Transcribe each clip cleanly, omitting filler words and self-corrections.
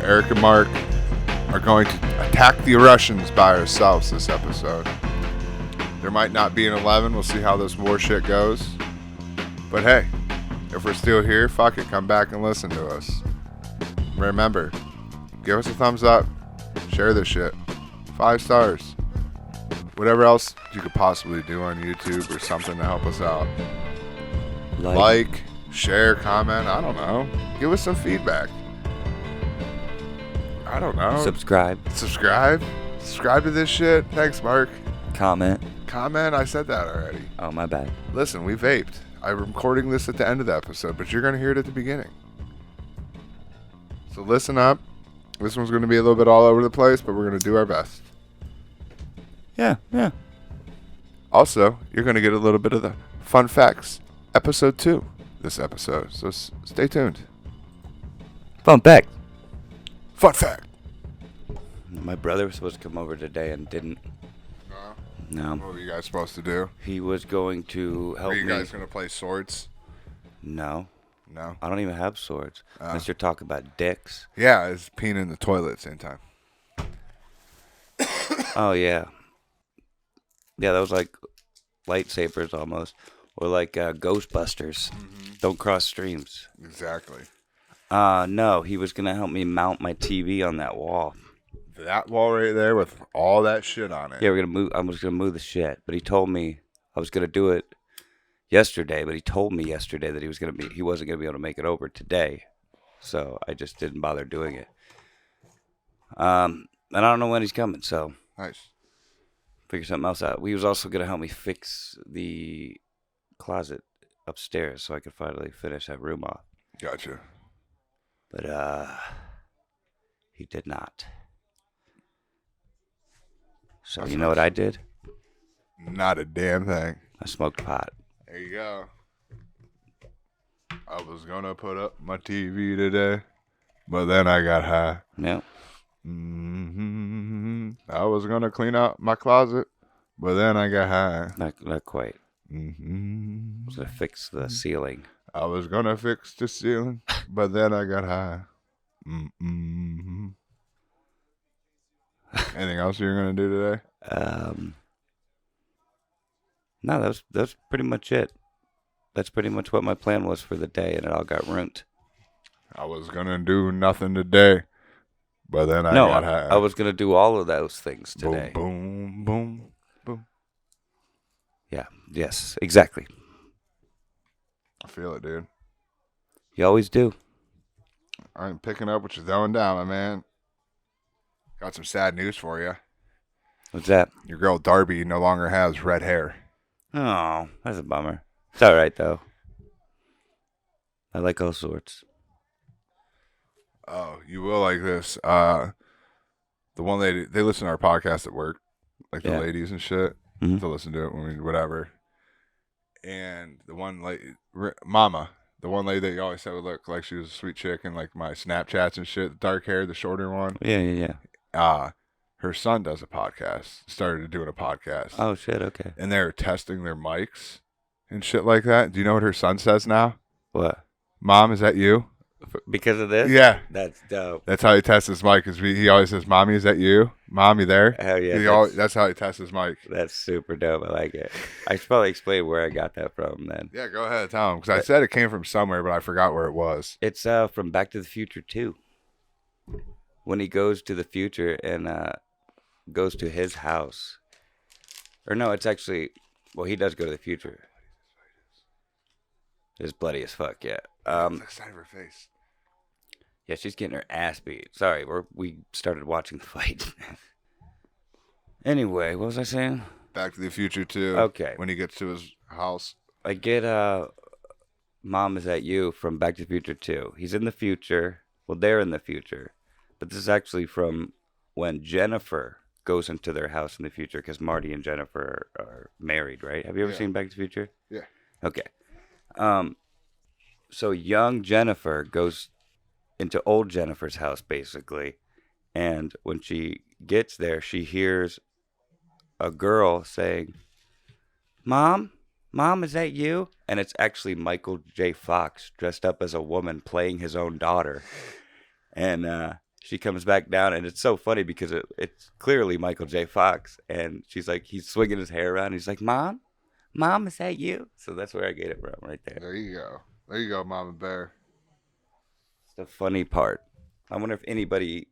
Eric and Mark are going to attack the Russians by ourselves this episode. There might not be an 11. We'll see how this war shit goes. But hey, if we're still here, fuck it. Come back and listen to us. Remember, give us a thumbs up. Share this shit. 5 stars. Whatever else you could possibly do on YouTube or something to help us out. Like, share, comment. I don't know. Give us some feedback. I don't know. Subscribe to this shit. Thanks, Mark. Comment. I said that already. Oh, my bad. Listen, we vaped. I'm recording this at the end of the episode, but you're going to hear it at the beginning. So listen up. This one's going to be a little bit all over the place, but we're going to do our best. Yeah. Also, you're going to get a little bit of the fun facts episode 2 this episode. So stay tuned. Fun fact. Fun fact. My brother was supposed to come over today and didn't. No. What were you guys supposed to do? He was going to help me. Were you guys going to play swords? No. I don't even have swords. Unless you're talking about dicks. Yeah, it's peeing in the toilet at the same time. Oh, yeah. Yeah, that was like lightsabers almost. Or like Ghostbusters. Mm-hmm. Don't cross streams. Exactly. No, he was going to help me mount my TV on that wall. That wall right there with all that shit on it. Yeah, I was going to move the shit. But he told me I was going to do it yesterday. But he told me yesterday that he wasn't going to be able to make it over today. So I just didn't bother doing it. And I don't know when he's coming, so. Nice. Figure something else out. He was also going to help me fix the closet upstairs so I could finally finish that room off. Gotcha. But he did not. So That's you know what I did? Not a damn thing. I smoked pot. There you go. I was going to put up my TV today, but then I got high. Yeah. I was going to clean out my closet, but then I got high. Not quite. I was going to fix the ceiling. I was going to fix the ceiling, but then I got high. Anything else you're going to do today? No, that was pretty much it. That's pretty much what my plan was for the day, and it all got ruined. I was going to do nothing today, but then I got high. I was going to do all of those things today. Boom, boom, boom. Yeah, yes, exactly. I feel it, dude. You always do. I'm picking up what you're throwing down, my man. Got some sad news for you. What's that? Your girl Darby no longer has red hair. Oh, that's a bummer. It's all right, though. I like all sorts. Oh, you will like this. The one lady, they listen to our podcast at work, like the ladies and shit. Mm-hmm. To listen to it when we whatever. And the one lady, Mama, the one lady that you always said would look like she was a sweet chick in like my Snapchats and shit, the dark hair, the shorter one. Yeah. Her son does a podcast. Started doing a podcast. Oh shit, okay. And they're testing their mics and shit like that. Do you know what her son says now? What? Mom, is that you? Because of this? Yeah. That's dope. That's how he tests his mic. He always says, Mommy, is that you? Mom, you there? Hell yeah. That's how he tests his mic. That's super dope. I like it. I should probably explain where I got that from then. Yeah, go ahead and tell him. Because I said it came from somewhere, but I forgot where it was. It's from Back to the Future 2. When he goes to the future and goes to his house. Or no, it's actually... Well, he does go to the future. It's bloody as fuck, yeah. The side of her face. Yeah, she's getting her ass beat. Sorry, we started watching the fight. Anyway, what was I saying? Back to the Future 2. Okay. When he gets to his house. I get Mom, Is That You from Back to the Future 2. He's in the future. Well, they're in the future. But this is actually from when Jennifer goes into their house in the future because Marty and Jennifer are married, right? Have you ever seen Back to the Future? Yeah. Okay. So young Jennifer goes into old Jennifer's house, basically. And when she gets there, she hears a girl saying, Mom, is that you? And it's actually Michael J. Fox dressed up as a woman playing his own daughter. And she comes back down, and it's so funny because it's clearly Michael J. Fox, and she's like, he's swinging his hair around. He's like, Mom, is that you? So that's where I get it from, right there. There you go, Mama Bear. It's the funny part. I wonder if anybody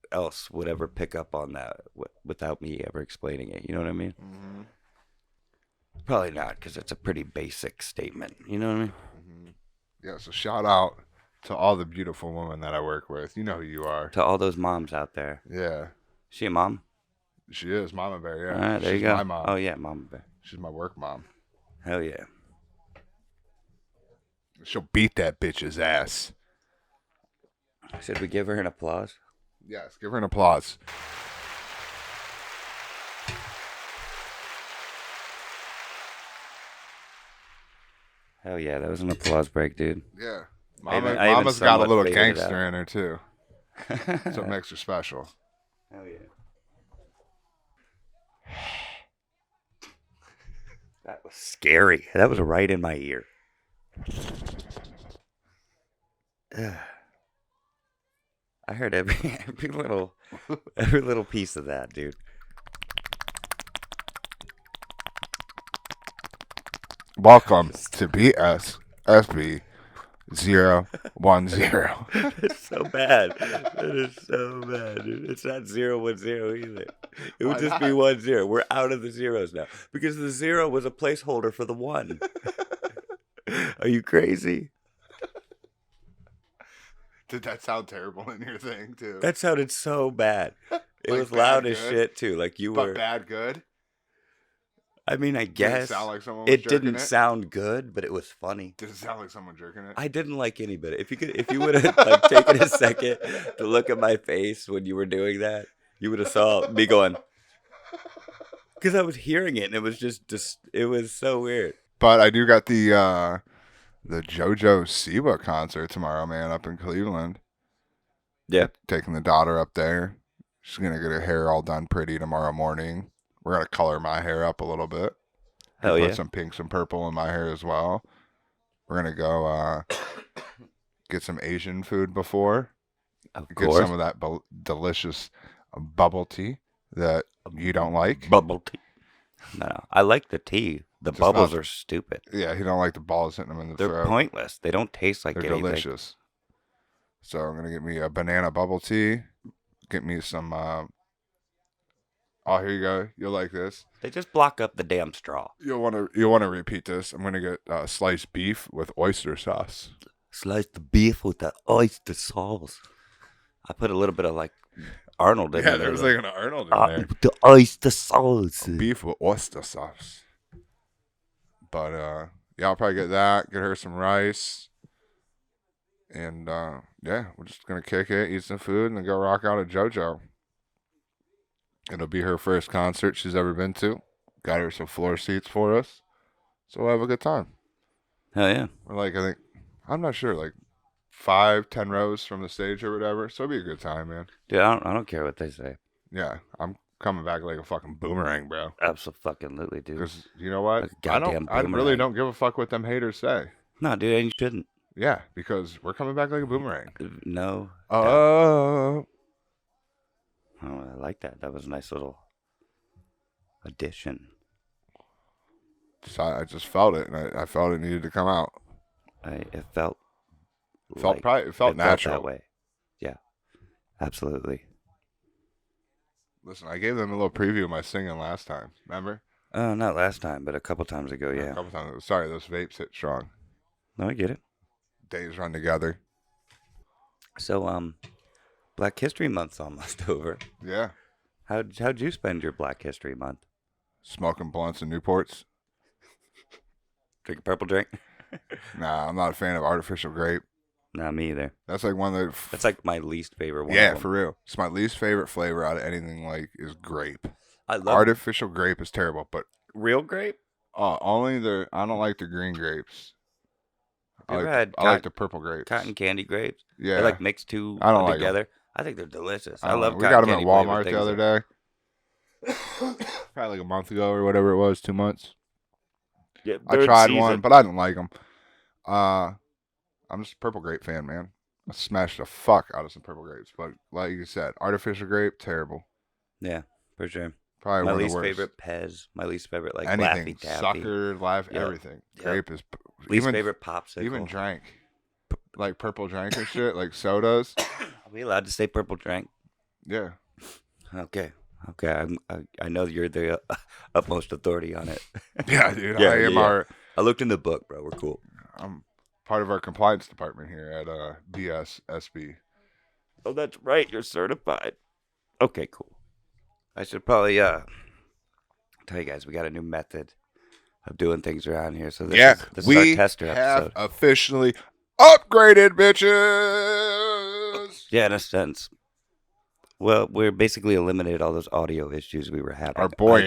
else would ever pick up on that without me ever explaining it. You know what I mean? Mm-hmm. Probably not, because it's a pretty basic statement. You know what I mean? Mm-hmm. Yeah, so shout out to all the beautiful women that I work with. You know who you are. To all those moms out there. Yeah. She a mom? She is, Mama Bear, yeah. All right, there She's you go. my mom. Oh, yeah, Mama Bear. She's my work mom. Hell yeah. She'll beat that bitch's ass. Should we give her an applause? Yes, give her an applause. Hell yeah, that was an applause break, dude. Yeah. I even Mama's got a somewhat little faded it gangster out. in her, too. That's what makes her special. Hell yeah. That was scary. That was right in my ear. I heard every little piece of that, dude. Welcome to BSSB 010. It's so bad. That is so bad, dude. It's not 010 either. It would Why just be 10. We're out of the zeros now because the 0 was a placeholder for the 1. Are you crazy? Did that sound terrible in your thing, too? That sounded so bad. It Like was bad loud as good? shit too. Like you But were. bad good? I mean, I Did it guess sound like someone was it jerking didn't it? sound good, but it was funny. Did it sound like someone jerking it? I didn't like any bit. If you would have like taken a second to look at my face when you were doing that, you would have saw me going. Because I was hearing it, and it was just it was so weird. But I do got the JoJo Siwa concert tomorrow, man, up in Cleveland. Yeah. Taking the daughter up there. She's going to get her hair all done pretty tomorrow morning. We're going to color my hair up a little bit. Hell Put yeah. some pink, some purple in my hair as well. We're going to go get some Asian food before. Of Get course. some of that delicious bubble tea that you don't like. Bubble tea. No, I like the tea. The Just bubbles not- are stupid. Yeah, you don't like the balls hitting them in the They're throat. pointless. They don't taste like They're anything. delicious. So I'm gonna get me a banana bubble tea. Get me some. Oh, here you go. You'll like this. They just block up the damn straw. You'll want to repeat this. I'm gonna get sliced beef with oyster sauce. Slice the beef with the oyster sauce. I put a little bit of like Arnold in Yeah, there. there was like an Arnold in there. The oyster sauce. Beef with oyster sauce. But yeah, I'll probably get that. Get her some rice. And yeah, we're just gonna kick it, eat some food, and then go rock out at JoJo. It'll be her first concert she's ever been to. Got her some floor seats for us, so we'll have a good time. Hell yeah. We're like, I think, I'm not sure, like 5-10 rows from the stage or whatever. So it'll be a good time, man. Dude, I don't care what they say. Yeah, I'm coming back like a fucking boomerang, bro. Absolutely, dude. Because you know what? Like a goddamn I really boomerang. don't give a fuck what them haters say. No, dude, and you shouldn't. Yeah, because we're coming back like a boomerang. No. Oh. Oh, I like that. That was a nice little addition. So I just felt it, and I felt it needed to come out. It felt It felt that natural. way. Yeah, absolutely. Listen, I gave them a little preview of my singing last time. Remember? Not last time, but a couple times ago. A Yeah. couple times. Sorry, those vapes hit strong. No, I get it. Days run together. So, Black History Month's almost over. Yeah. How'd you spend your Black History Month? Smoking blunts and Newports. Drink a purple drink? Nah, I'm not a fan of artificial grape. Not me either. That's like one that. That's like my least favorite one. Yeah, of them. for real. It's my least favorite flavor out of anything like is grape. I love Artificial grape is terrible, but real grape. I don't like the green grapes. I You ever like, had I like the purple grapes. cotton candy grapes? Yeah. They're like mixed two I don't like 'em. together. I think they're delicious. I don't love know. We cotton got them at candy flavored Walmart things the other day. Probably like a month ago or whatever it was, 2 months. Yeah, I tried one, but I didn't like them. I'm just a purple grape fan, man. I smashed the fuck out of some purple grapes. But like you said, artificial grape, terrible. Yeah, for sure. Probably My one of the least worst. favorite Pez. My least favorite like Anything, Laffy Taffy. sucker, life, Yep. everything. Yep. Grape is Least even, favorite popsicle. even drank. Like purple drink and shit, like sodas. Are we allowed to say purple drink? Yeah. Okay. I know you're the utmost authority on it. Yeah, dude. Yeah, I am yeah. I looked in the book, bro. We're cool. I'm part of our compliance department here at BSSB. Oh, that's right. You're certified. Okay, cool. I should probably tell you guys we got a new method of doing things around here. So this is our tester episode. Officially upgraded, bitches. Yeah, in a sense. Well, we're basically eliminated all those audio issues we were having. Our boy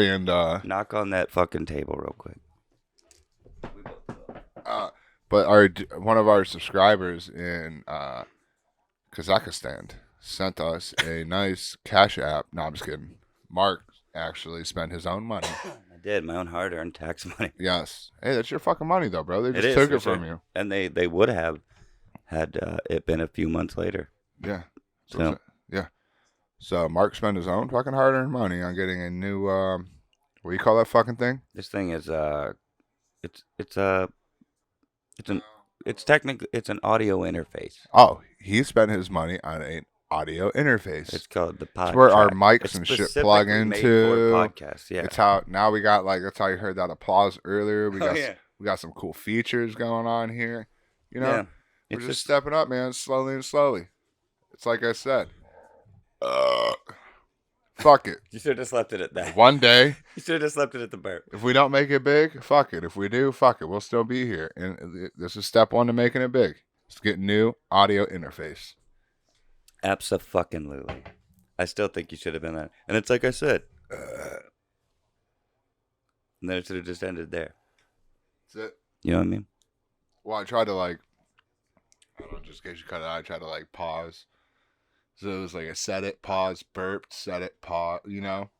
and knock on that fucking table real quick. But one of our subscribers in Kazakhstan sent us a nice Cash App. No, I'm just kidding. Mark actually spent his own money. I did, my own hard-earned tax money. Yes. Hey, that's your fucking money, though, bro. They just took it from you. And they would have had it been a few months later. Yeah. So yeah. So Mark spent his own fucking hard-earned money on getting a new what do you call that fucking thing? This thing is it's technically an audio interface. Oh, he spent his money on an audio interface. It's called the podcast. It's where our mics and shit plug into. Podcast, yeah. It's how now we got that's how you heard that applause earlier. We got some cool features going on here. You know, we're just stepping up, man, slowly and slowly. It's like I said. Fuck it. You should have just left it at that. One day. You should have just left it at the burp. If we don't make it big, fuck it. If we do, fuck it. We'll still be here. And this is step one to making it big. Let's get new audio interface. Abso-fucking-lutely. I still think you should have been that. And it's like I said. And then it should have just ended there. That's it. You know what I mean? Well, I tried to I don't know, just in case you cut it out, I tried to pause. So it was like a set it, pause, burped, set it, pause, you know?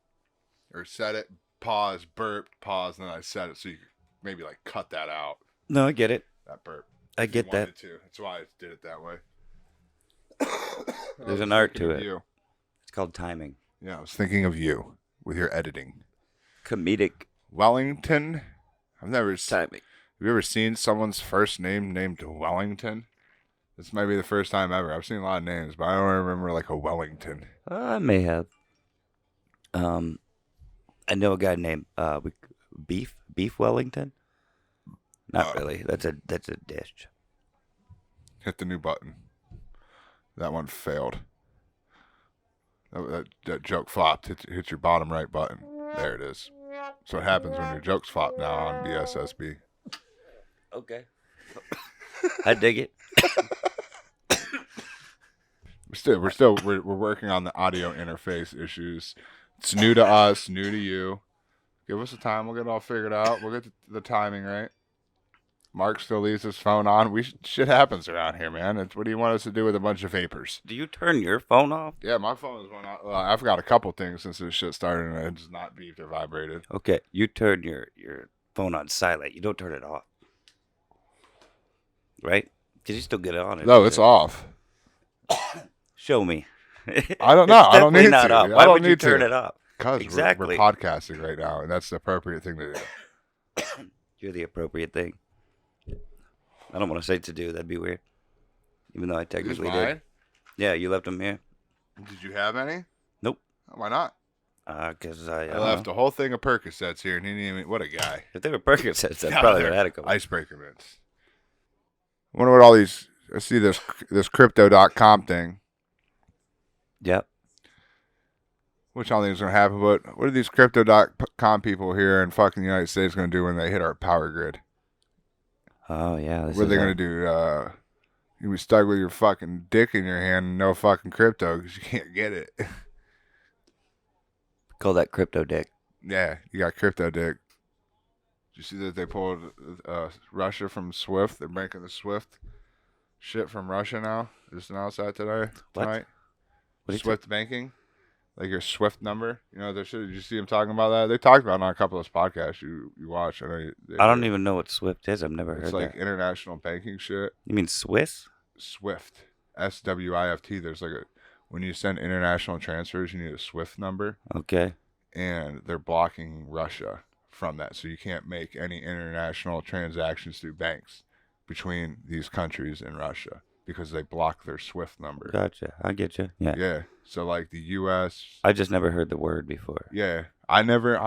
Or set it, pause, burped, pause, and then I said it so you could maybe cut that out. No, I get it. That burp. I get that. That's why I did it that way. There's an art to it. You. It's called timing. Yeah, I was thinking of you with your editing. Comedic. Wellington? Timing. Have you ever seen someone's first name named Wellington? This might be the first time ever. I've seen a lot of names, but I don't remember a Wellington. I may have. I know a guy named Beef Wellington. Not really. That's a dish. Hit the new button. That one failed. That joke flopped. Hit your bottom right button. There it is. That's what happens when your jokes flop now on BSSB. Okay. I dig it. We're working on the audio interface issues. It's new to us, new to you. Give us a time. We'll get it all figured out. We'll get the timing right. Mark still leaves his phone on. Shit happens around here, man. What do you want us to do with a bunch of vapors? Do you turn your phone off? Yeah, my phone is going off. I've got a couple things since this shit started, and it does not beeped or vibrated. Okay, you turn your phone on silent. You don't turn it off. Right? Because you still get it on. No, it's off. Show me. I don't know. I don't need to. Off. Why would you turn it off? Because exactly. we're podcasting right now, and that's the appropriate thing to do. You're the appropriate thing. I don't want to say to do. That'd be weird. Even though I technically did. Yeah, you left them here. Did you have any? Nope. Why not? Because I left a whole thing of Percocets here, and he didn't even... What a guy. If they were Percocets, I probably would have had a couple. Icebreaker mints. I wonder what all these... I see this crypto.com thing. Yep. Which I don't think is going to happen, but what are these crypto.com people here in fucking United States going to do when they hit our power grid? Oh, yeah. What are they going to do? You be stuck with your fucking dick in your hand and no fucking crypto because you can't get it. Call that crypto dick. Yeah, you got crypto dick. Did you see that they pulled Russia from SWIFT? They're making the SWIFT shit from Russia now. Just announced that tonight. What SWIFT banking? Like your SWIFT number? You know, did you see them talking about that? They talked about it on a couple of those podcasts you watch. I don't even know what SWIFT is. I've never heard that. It's like international banking shit. You mean Swiss? SWIFT, SWIFT. There's like when you send international transfers, you need a SWIFT number. Okay. And they're blocking Russia from that. So you can't make any international transactions through banks between these countries and Russia because they block their SWIFT number. Gotcha. I get you. Yeah. Yeah. So like the U.S. I just never heard the word before. Yeah. I never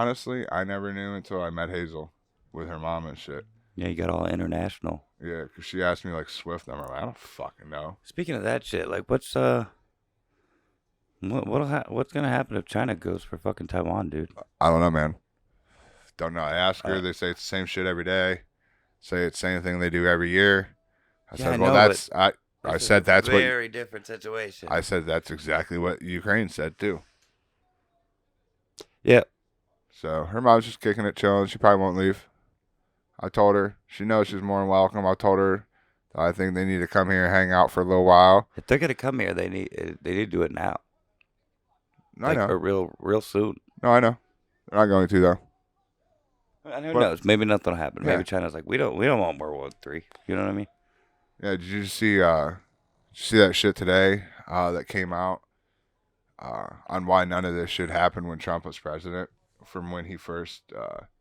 knew until I met Hazel with her mom and shit. Yeah, you got all international. Yeah, because she asked me like SWIFT number. I'm like, I don't fucking know. Speaking of that shit, like what's gonna happen if China goes for fucking Taiwan, dude? I don't know, man. Don't know. I asked her. They say it's the same shit every day. Say it's the same thing they do every year. I said, well, that's I said that's what very different situation. I said that's exactly what Ukraine said too. Yeah. So her mom's just kicking it, chilling. She probably won't leave. I told her. She knows she's more than welcome. I told her that I think they need to come here and hang out for a little while. If they're gonna come here, they need to do it now. I know. Or real soon. No, I know. They're not going to though. And who knows? Maybe nothing will happen. Yeah. Maybe China's like, we don't want World War III. You know what I mean? Yeah. Did you see that shit today that came out on why none of this should happen when Trump was president, from when he first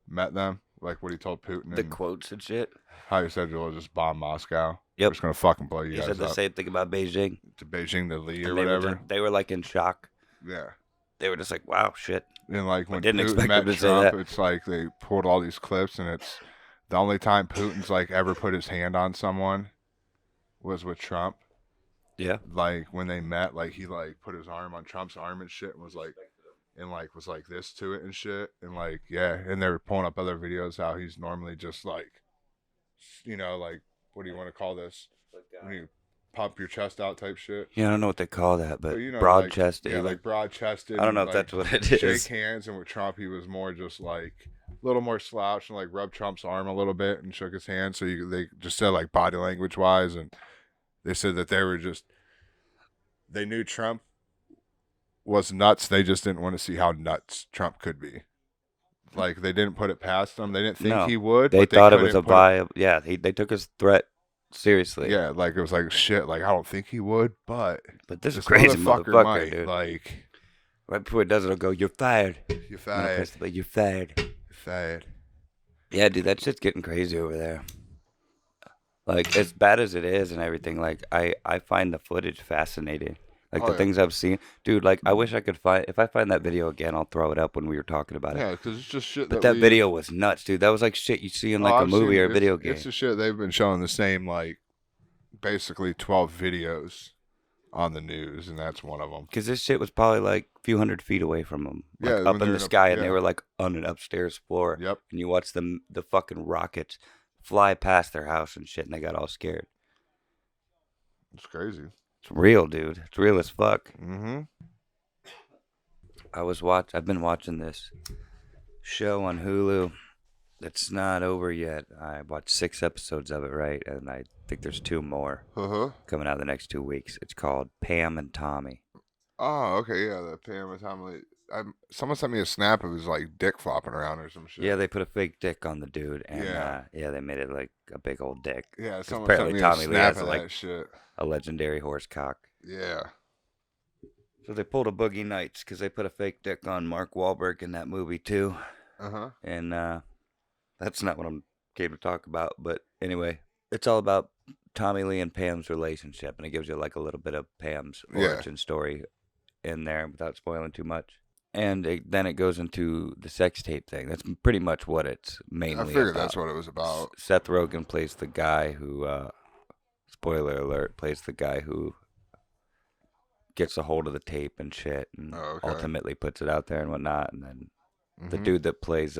met them, like what he told Putin, The quotes and shit. how he said we'll just bomb Moscow. Yep. We're just gonna fucking blow you He guys said the up. same thing about Beijing. To Beijing to Lee or And whatever. They were like in shock. Yeah. They were just like, wow, shit. And like when didn't Putin expect met him to say Trump, that. it's like they pulled all these clips, and it's the only time Putin's like ever put his hand on someone was with Trump. Yeah. Like when they met, like he like put his arm on Trump's arm and shit, and was like this to it and shit, and like yeah, and they were pulling up other videos how he's normally just like, like what do you want to call this? When you pump your chest out type shit. Yeah, I don't know what they call that, but But, broad like, chested. Yeah, like broad chested. I don't know if like, that's what it is. Shake hands, and with Trump, he was more just like a little more slouched and like rubbed Trump's arm a little bit and shook his hand. So they just said like body language wise, and they said that they knew Trump was nuts. They just didn't want to see how nuts Trump could be. Like they didn't put it past him. They didn't think he would. They but thought it was a vibe. Yeah, they took his threat seriously. Yeah, like it was like shit. Like I don't think he would, but this is crazy motherfucker, might. Dude. Like right before it does, it'll go, "You're fired. You're fired. You're fired. You're fired." Yeah, dude, that shit's getting crazy over there. Like as bad as it is and everything, like I find the footage fascinating. Like the things I've seen, dude. Like I wish I could if I find that video again, I'll throw it up when we were talking about it. Yeah, because it's just shit. But that video was nuts, dude. That was like shit you see in like a movie or a video game. It's the shit they've been showing the same like basically 12 videos on the news, and that's one of them. Because this shit was probably like a few hundred feet away from them, like, yeah, up in the sky, and yeah. they were like on an upstairs floor. Yep. And you watch the fucking rockets fly past their house and shit, and they got all scared. It's crazy. It's real, dude. It's real as fuck. Mm-hmm. I've been watching this show on Hulu. It's not over yet. I watched 6 episodes of it, right? And I think there's 2 more coming out the next 2 weeks. It's called Pam and Tommy. Oh, okay, yeah, the Pam and Tommy. Someone sent me a snap of his like dick flopping around or some shit. Yeah, they put a fake dick on the dude, and Yeah. they made it like a big old dick. Yeah, someone apparently sent me Tommy a Lee snap has of like that shit. a legendary horse cock. Yeah. So they pulled a Boogie Nights because they put a fake dick on Mark Wahlberg in that movie too. And that's not what I'm came to talk about. But anyway, it's all about Tommy Lee and Pam's relationship, and it gives you like a little bit of Pam's origin story in there without spoiling too much. And then it goes into the sex tape thing. That's pretty much what it's mainly I figured about. that's what it was about. Seth Rogen plays the guy who, spoiler alert, plays the guy who gets a hold of the tape and shit, and ultimately puts it out there and whatnot. And then the dude that plays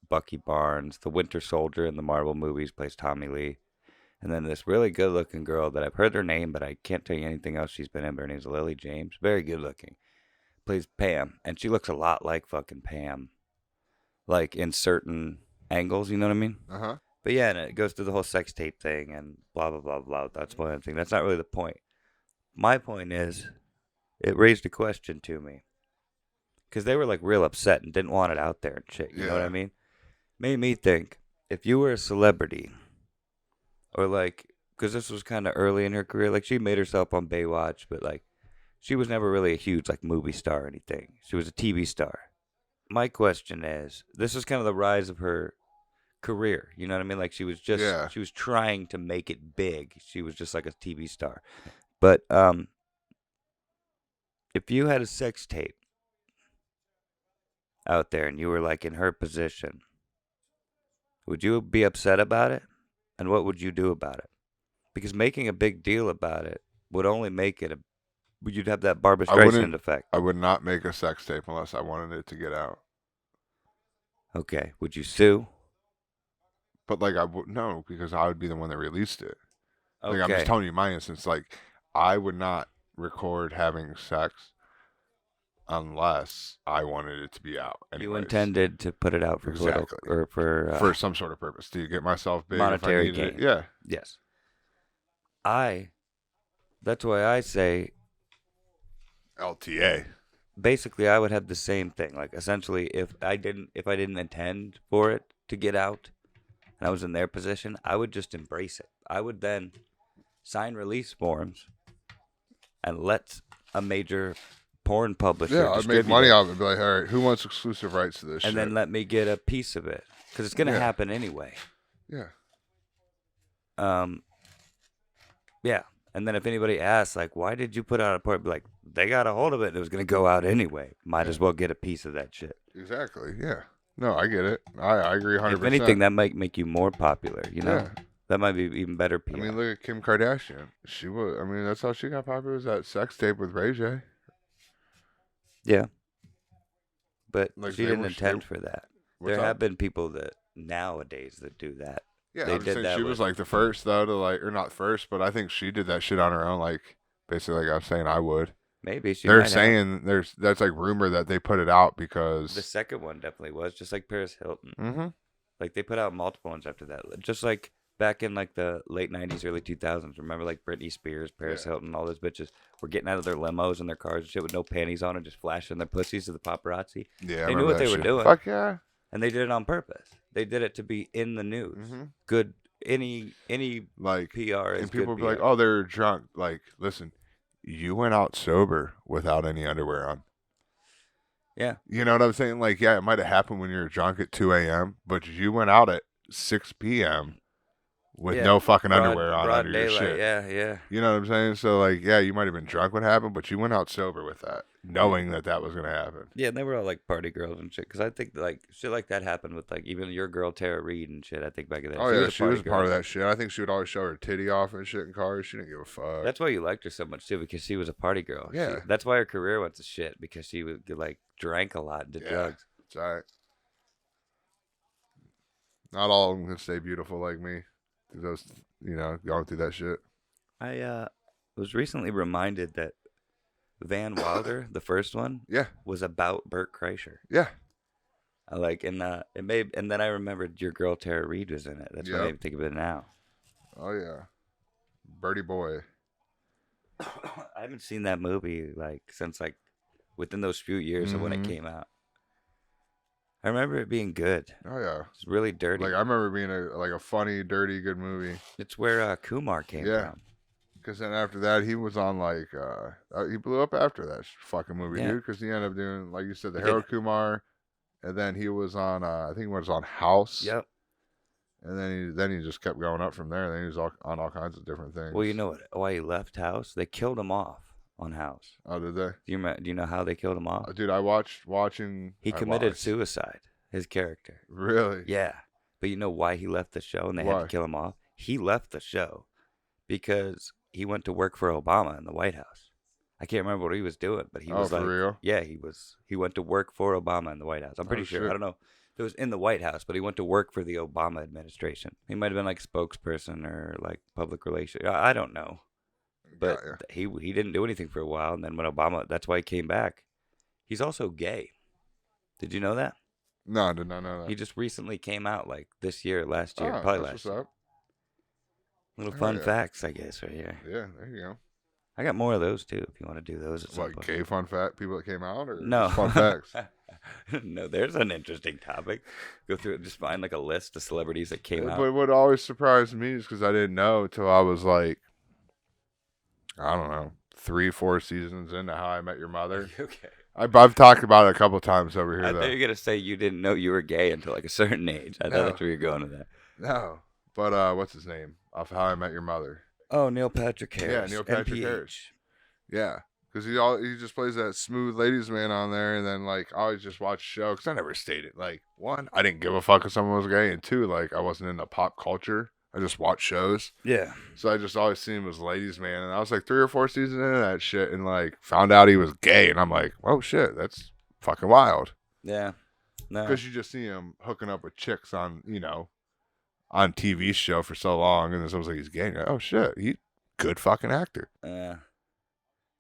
Bucky Barnes, the Winter Soldier in the Marvel movies, plays Tommy Lee. And then this really good-looking girl that I've heard her name, but I can't tell you anything else she's been in. But her name's Lily James. Very good-looking. Plays Pam, and she looks a lot like fucking Pam, like in certain angles. You know what I mean? But yeah, and it goes through the whole sex tape thing and blah blah blah blah. That's one thing. That's not really the point. My point is, it raised a question to me because they were like real upset and didn't want it out there and shit. You know what I mean? Made me think, if you were a celebrity, or like because this was kind of early in her career. Like, she made herself on Baywatch, but, like, she was never really a huge, like, movie star or anything. She was a TV star. My question is, this is kind of the rise of her career. You know what I mean? Like, she was trying to make it big. She was just like a TV star. But if you had a sex tape out there and you were, like, in her position, would you be upset about it? And what would you do about it? Because making a big deal about it would only make it you'd have that Barbra Streisand effect. I would not make a sex tape unless I wanted it to get out. Okay. Would you sue? But, like, I would no, because I would be the one that released it. Okay. Like, I'm just telling you my instance. Like, I would not record having sex unless I wanted it to be out. Anyways. You intended to put it out for exactly or for some sort of purpose. To get myself big, monetary if I gain. It. Yeah. Yes. That's why I say LTA. Basically, I would have the same thing. Like, essentially, if I didn't intend for it to get out, and I was in their position, I would just embrace it. I would then sign release forms and let a major porn publisher I'd make money off it. Be like, all right, who wants exclusive rights to this? And then let me get a piece of it, because it's gonna happen anyway. Yeah. Yeah. And then if anybody asks, like, why did you put out a porn? Be like, they got a hold of it and it was going to go out anyway. Might as well get a piece of that shit. Exactly, yeah. No, I get it. I agree 100%. If anything, that might make you more popular, you know? Yeah. That might be even better PR. I mean, look at Kim Kardashian. That's how she got popular, was that sex tape with Ray J. Yeah. But Like, she didn't intend for that. There have been people that nowadays that do that. Yeah, I think she was like the first though to like, or not first, but I think she did that shit on her own. Like basically, like I'm saying, I would. Maybe they're saying that's like rumor that they put it out because the second one definitely was just like Paris Hilton. Mm-hmm. Like they put out multiple ones after that, just like back in like the late '90s, early 2000s. Remember like Britney Spears, Paris Hilton, all those bitches were getting out of their limos and their cars and shit with no panties on and just flashing their pussies to the paparazzi. Yeah, they knew what they were doing. Fuck yeah. And they did it on purpose. They did it to be in the news. Mm-hmm. Good. Any like PR is and people good be like, oh, they're drunk. Like, listen, you went out sober without any underwear on. Yeah. You know what I'm saying? Like, yeah, it might have happened when you were drunk at 2 a.m., but you went out at 6 p.m. with no fucking underwear on under your shit. Yeah. You know what I'm saying? So, like, yeah, you might have been drunk when it happened, but you went out sober with that, knowing that was going to happen. Yeah, and they were all, like, party girls and shit. Because I think, like, shit like that happened with, like, even your girl, Tara Reid and shit, I think, back in the day. Oh, yeah, she was part of that shit. I think she would always show her titty off and shit in cars. She didn't give a fuck. That's why you liked her so much, too, because she was a party girl. Yeah. That's why her career went to shit, because she would, like, drank a lot and did drugs. That's all right. Not all of them can stay beautiful like me. Those, you know, going through that shit. I was recently reminded that Van Wilder, the first one, was about Bert Kreischer. Yeah. And then I remembered your girl Tara Reid was in it. That's what I made me think of it now. Oh yeah, Birdie Boy. I haven't seen that movie like since like within those few years of when it came out. I remember it being good. Oh yeah, it's really dirty. Like I remember it being a funny, dirty, good movie. It's where Kumar came from. Because then after that, he was on like he blew up after that fucking movie, dude. Because he ended up doing, like you said, the Harold Kumar, and then he was on I think he was on House. Yep. And then he just kept going up from there. And then he was on all kinds of different things. Well, you know why he left House? They killed him off on House. Oh, did they? Do you know how they killed him off? Dude, He committed suicide. His character. Really? Yeah. But you know why he left the show and they had to kill him off? He left the show because he went to work for Obama in the White House. I can't remember what he was doing, but he was for real? Yeah, he went to work for Obama in the White House. I'm pretty sure. Shit. I don't know if it was in the White House, but he went to work for the Obama administration. He might have been like spokesperson or like public relations. I don't know. But he didn't do anything for a while, and then when that's why he came back. He's also gay. Did you know that? No, I did not know that. He just recently came out like this year, last year, probably last year. What's up. Little fun facts, I guess, right here. Yeah, there you go. I got more of those too. If you want to do those, at some What, point. gay fun fact people that came out, or No just fun facts? No, there's an interesting topic. Go through it. Just find like a list of celebrities that came out. But what always surprised me is because I didn't know until I was like, I don't know, 3-4 seasons into How I Met Your Mother. Okay. I've talked about it a couple times over here, I though. thought you were gonna say you didn't know you were gay until like a certain age. I thought that's where you're going with that. No, but what's his name off How I Met Your Mother? Oh, Neil Patrick Harris. Yeah, Neil Patrick Harris. Yeah, because he just plays that smooth ladies man on there, and then like I always just watch the show because I never stated like, one, I didn't give a fuck if someone was gay, and two, like I wasn't into pop culture. I just watched shows. Yeah. So I just always seen him as ladies man, and I was like 3 or 4 seasons into that shit, and like found out he was gay, and I'm like, oh shit, that's fucking wild. Yeah. No. Because you just see him hooking up with chicks on on TV show for so long, and then someone's like he's gay. And you're like, oh shit, he good fucking actor.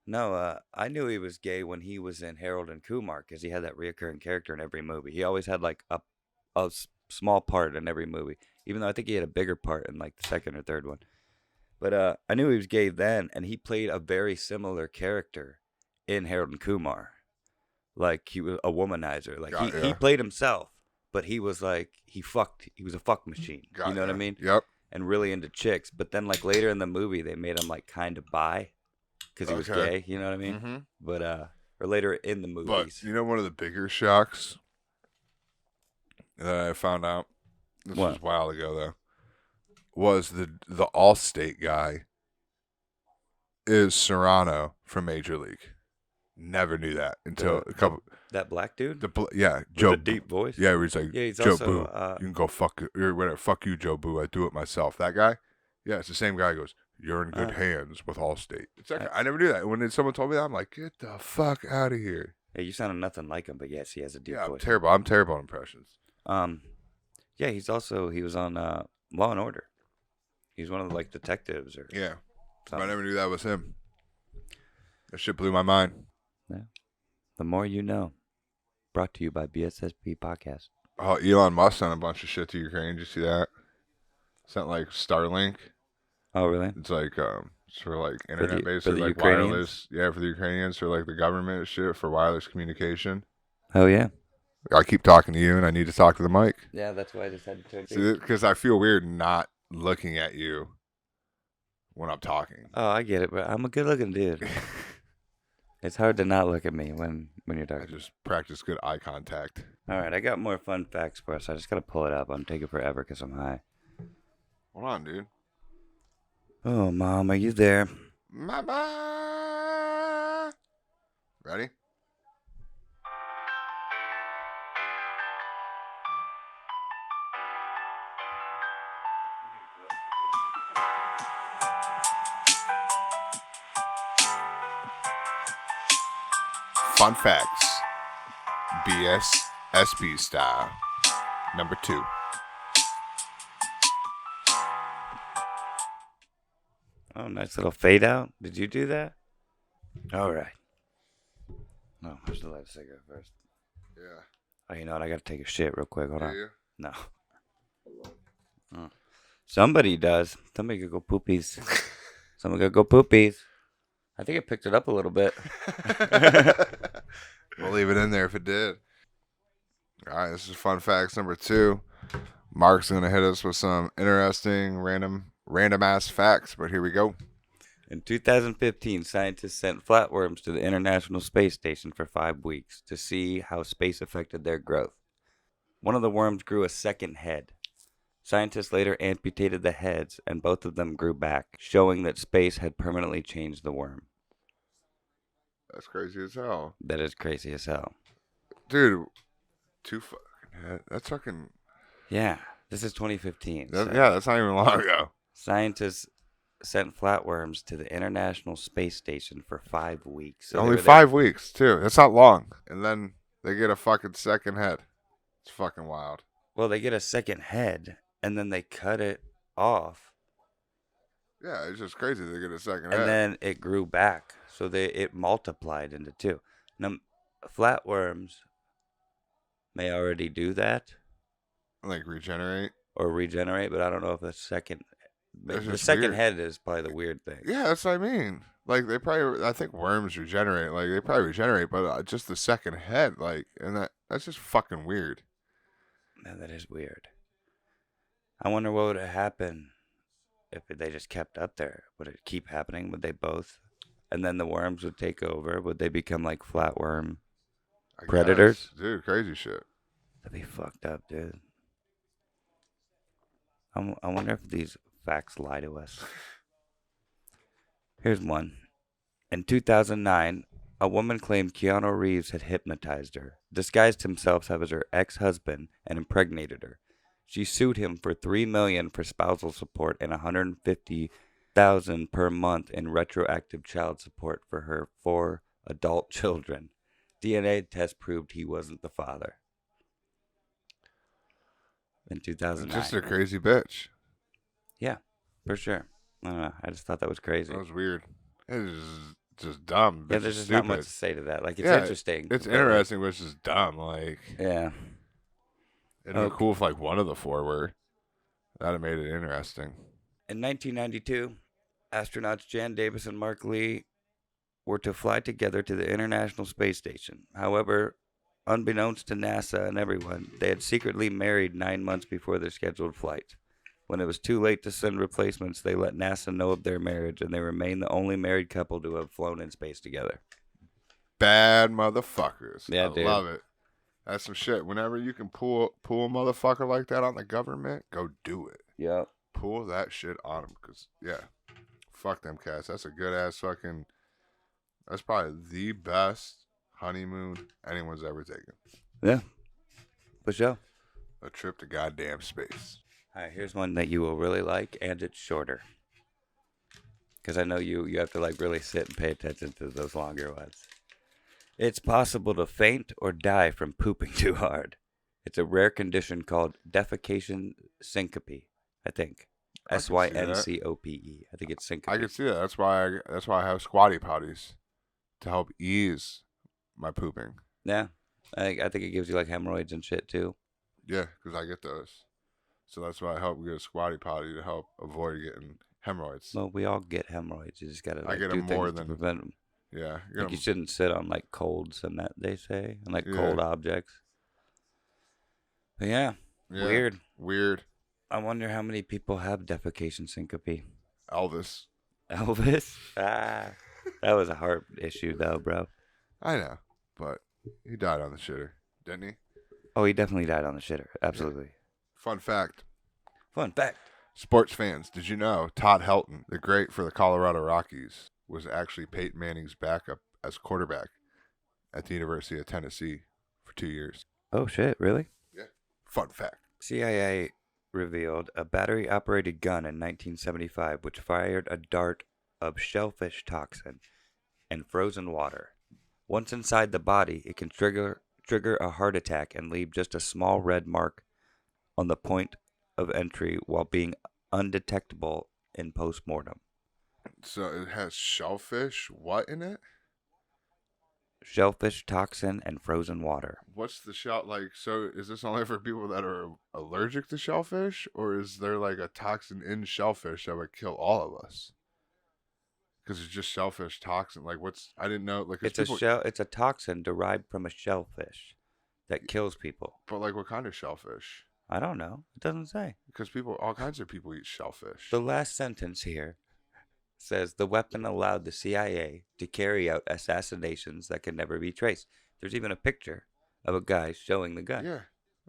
No, I knew he was gay when he was in Harold and Kumar because he had that reoccurring character in every movie. He always had like a small part in every movie, even though I think he had a bigger part in like the second or third one. But I knew he was gay then, and he played a very similar character in Harold and Kumar. Like he was a womanizer. Like he played himself, but he was like he was a fuck machine. You know what I mean? Yep. And really into chicks. But then like later in the movie they made him like kind of bi because he was gay, you know what I mean? Mm-hmm. But or later in the movies. But one of the bigger shocks that I found out, this was a while ago though, was the Allstate guy is Serrano from Major League. Never knew that until a couple. That black dude? Joe. With a deep voice? Yeah, where he's like, he's Joe also, Boo, you can go fuck, or whatever, fuck you, Joe Boo, I do it myself. That guy? Yeah, it's the same guy who goes, you're in good hands with Allstate. It's that guy. I never knew that. When someone told me that, I'm like, get the fuck out of here. Yeah, you sounded nothing like him, but yes, he has a deep voice. I'm terrible at impressions. Yeah, he was on Law and Order. He's one of the, like, detectives or yeah. something. I never knew that was him. That shit blew my mind. Yeah. The more you know. Brought to you by BSSB Podcast. Oh, Elon Musk sent a bunch of shit to Ukraine. Did you see that? Sent like Starlink. Oh, really? It's like it's for like internet based or like Ukrainians? wireless. Yeah, for the Ukrainians, for like the government shit for wireless communication. Oh yeah. I keep talking to you, and I need to talk to the mic. Yeah, that's why I just had to turn. See, because I feel weird not looking at you when I'm talking. Oh, I get it, but I'm a good-looking dude. It's hard to not look at me when you're talking. I just practice good eye contact. All right, I got more fun facts for us. I just got to pull it up. I'm taking forever because I'm high. Hold on, dude. Oh, Mom, are you there? Mama. Ready? Fun facts. BSSB style. Number 2. Oh, nice little fade out. Did you do that? All right. No, I should light a cigarette first. Yeah. Oh, you know what? I got to take a shit real quick. Hold on. You? No. Oh. Somebody does. Somebody could go poopies. Someone could go poopies. I think it picked it up a little bit. We'll leave it in there if it did. All right, this is fun facts number 2. Mark's going to hit us with some interesting random ass facts, but here we go. In 2015, scientists sent flatworms to the International Space Station for 5 weeks to see how space affected their growth. One of the worms grew a second head. Scientists later amputated the heads, and both of them grew back, showing that space had permanently changed the worm. That's crazy as hell. That is crazy as hell. Dude, that's fucking... Yeah, this is 2015. Yeah, that's not even long ago. Scientists sent flatworms to the International Space Station for 5 weeks. So only 5 weeks, too. That's not long. And then they get a fucking second head. It's fucking wild. Well, they get a second head, and then they cut it off. Yeah, it's just crazy. They get a second head. And then it grew back. So it multiplied into 2. Now, flatworms may already do that. Like regenerate? Or regenerate, but I don't know if a second That's The just second weird. head is probably the weird thing. Yeah, that's what I mean. Like they probably, I think worms regenerate. Like they probably regenerate, but just the second head, like, and that's just fucking weird. Man, that is weird. I wonder what would have happened if they just kept up there. Would it keep happening? Would they both? And then the worms would take over. Would they become like flatworm I predators? guess. Dude, crazy shit. That'd be fucked up, dude. I wonder if these facts lie to us. Here's one. In 2009, a woman claimed Keanu Reeves had hypnotized her, disguised himself as her ex-husband, and impregnated her. She sued him for $3 million for spousal support and $150,000 per month in retroactive child support for her 4 adult children. DNA test proved he wasn't the father. In 2009. Just a crazy bitch. Yeah, for sure. I don't know. I just thought that was crazy. That was weird. It is just dumb. Yeah, Bitch there's is just stupid. not much to say to that. Like, it's Yeah, interesting. It's but, interesting, but it's just dumb. Like, yeah. it'd be cool if like one of the 4 were. That'd have made it interesting. In 1992, astronauts Jan Davis and Mark Lee were to fly together to the International Space Station. However, unbeknownst to NASA and everyone, they had secretly married 9 months before their scheduled flight. When it was too late to send replacements, they let NASA know of their marriage, and they remain the only married couple to have flown in space together. Bad motherfuckers. Yeah, I dude. love it. That's some shit. Whenever you can pull a motherfucker like that on the government, go do it. Yeah. Pull that shit on them. Because, yeah, fuck them cats. That's a good ass fucking. That's probably the best honeymoon anyone's ever taken. Yeah. For sure. A trip to goddamn space. All right, here's one that you will really like, and it's shorter. Because I know you have to like really sit and pay attention to those longer ones. It's possible to faint or die from pooping too hard. It's a rare condition called defecation syncope, I think. Syncope. I think it's syncope. I can see that. That's why I have squatty potties to help ease my pooping. Yeah, I think it gives you like hemorrhoids and shit too. Yeah, because I get those. So that's why I help get a squatty potty to help avoid getting hemorrhoids. Well, we all get hemorrhoids. You just gotta like, I get do them more things to than prevent them. Yeah, Like you shouldn't sit on like colds and that they say, and like cold objects. But yeah, Weird. I wonder how many people have defecation syncope. Elvis. Elvis? That was a heart issue though, bro. I know, but he died on the shitter, didn't he? Oh, he definitely died on the shitter. Absolutely. Yeah. Fun fact. Sports fans, did you know Todd Helton, the great for the Colorado Rockies, was actually Peyton Manning's backup as quarterback at the University of Tennessee for 2 years? Oh, shit. Really? Yeah. Fun fact. CIA revealed a battery-operated gun in 1975 which fired a dart of shellfish toxin in frozen water. Once inside the body, it can trigger a heart attack and leave just a small red mark on the point of entry while being undetectable in post-mortem. So it has shellfish what in it? Shellfish toxin and frozen water. What's the shell like? So is this only for people that are allergic to shellfish, or is there like a toxin in shellfish that would kill all of us? Because it's just shellfish toxin. Like what's? I didn't know. Like It's a toxin derived from a shellfish that kills people. But like what kind of shellfish? I don't know. It doesn't say. Because all kinds of people eat shellfish. The last sentence here says the weapon allowed the CIA to carry out assassinations that can never be traced. There's even a picture of a guy showing the gun. Yeah,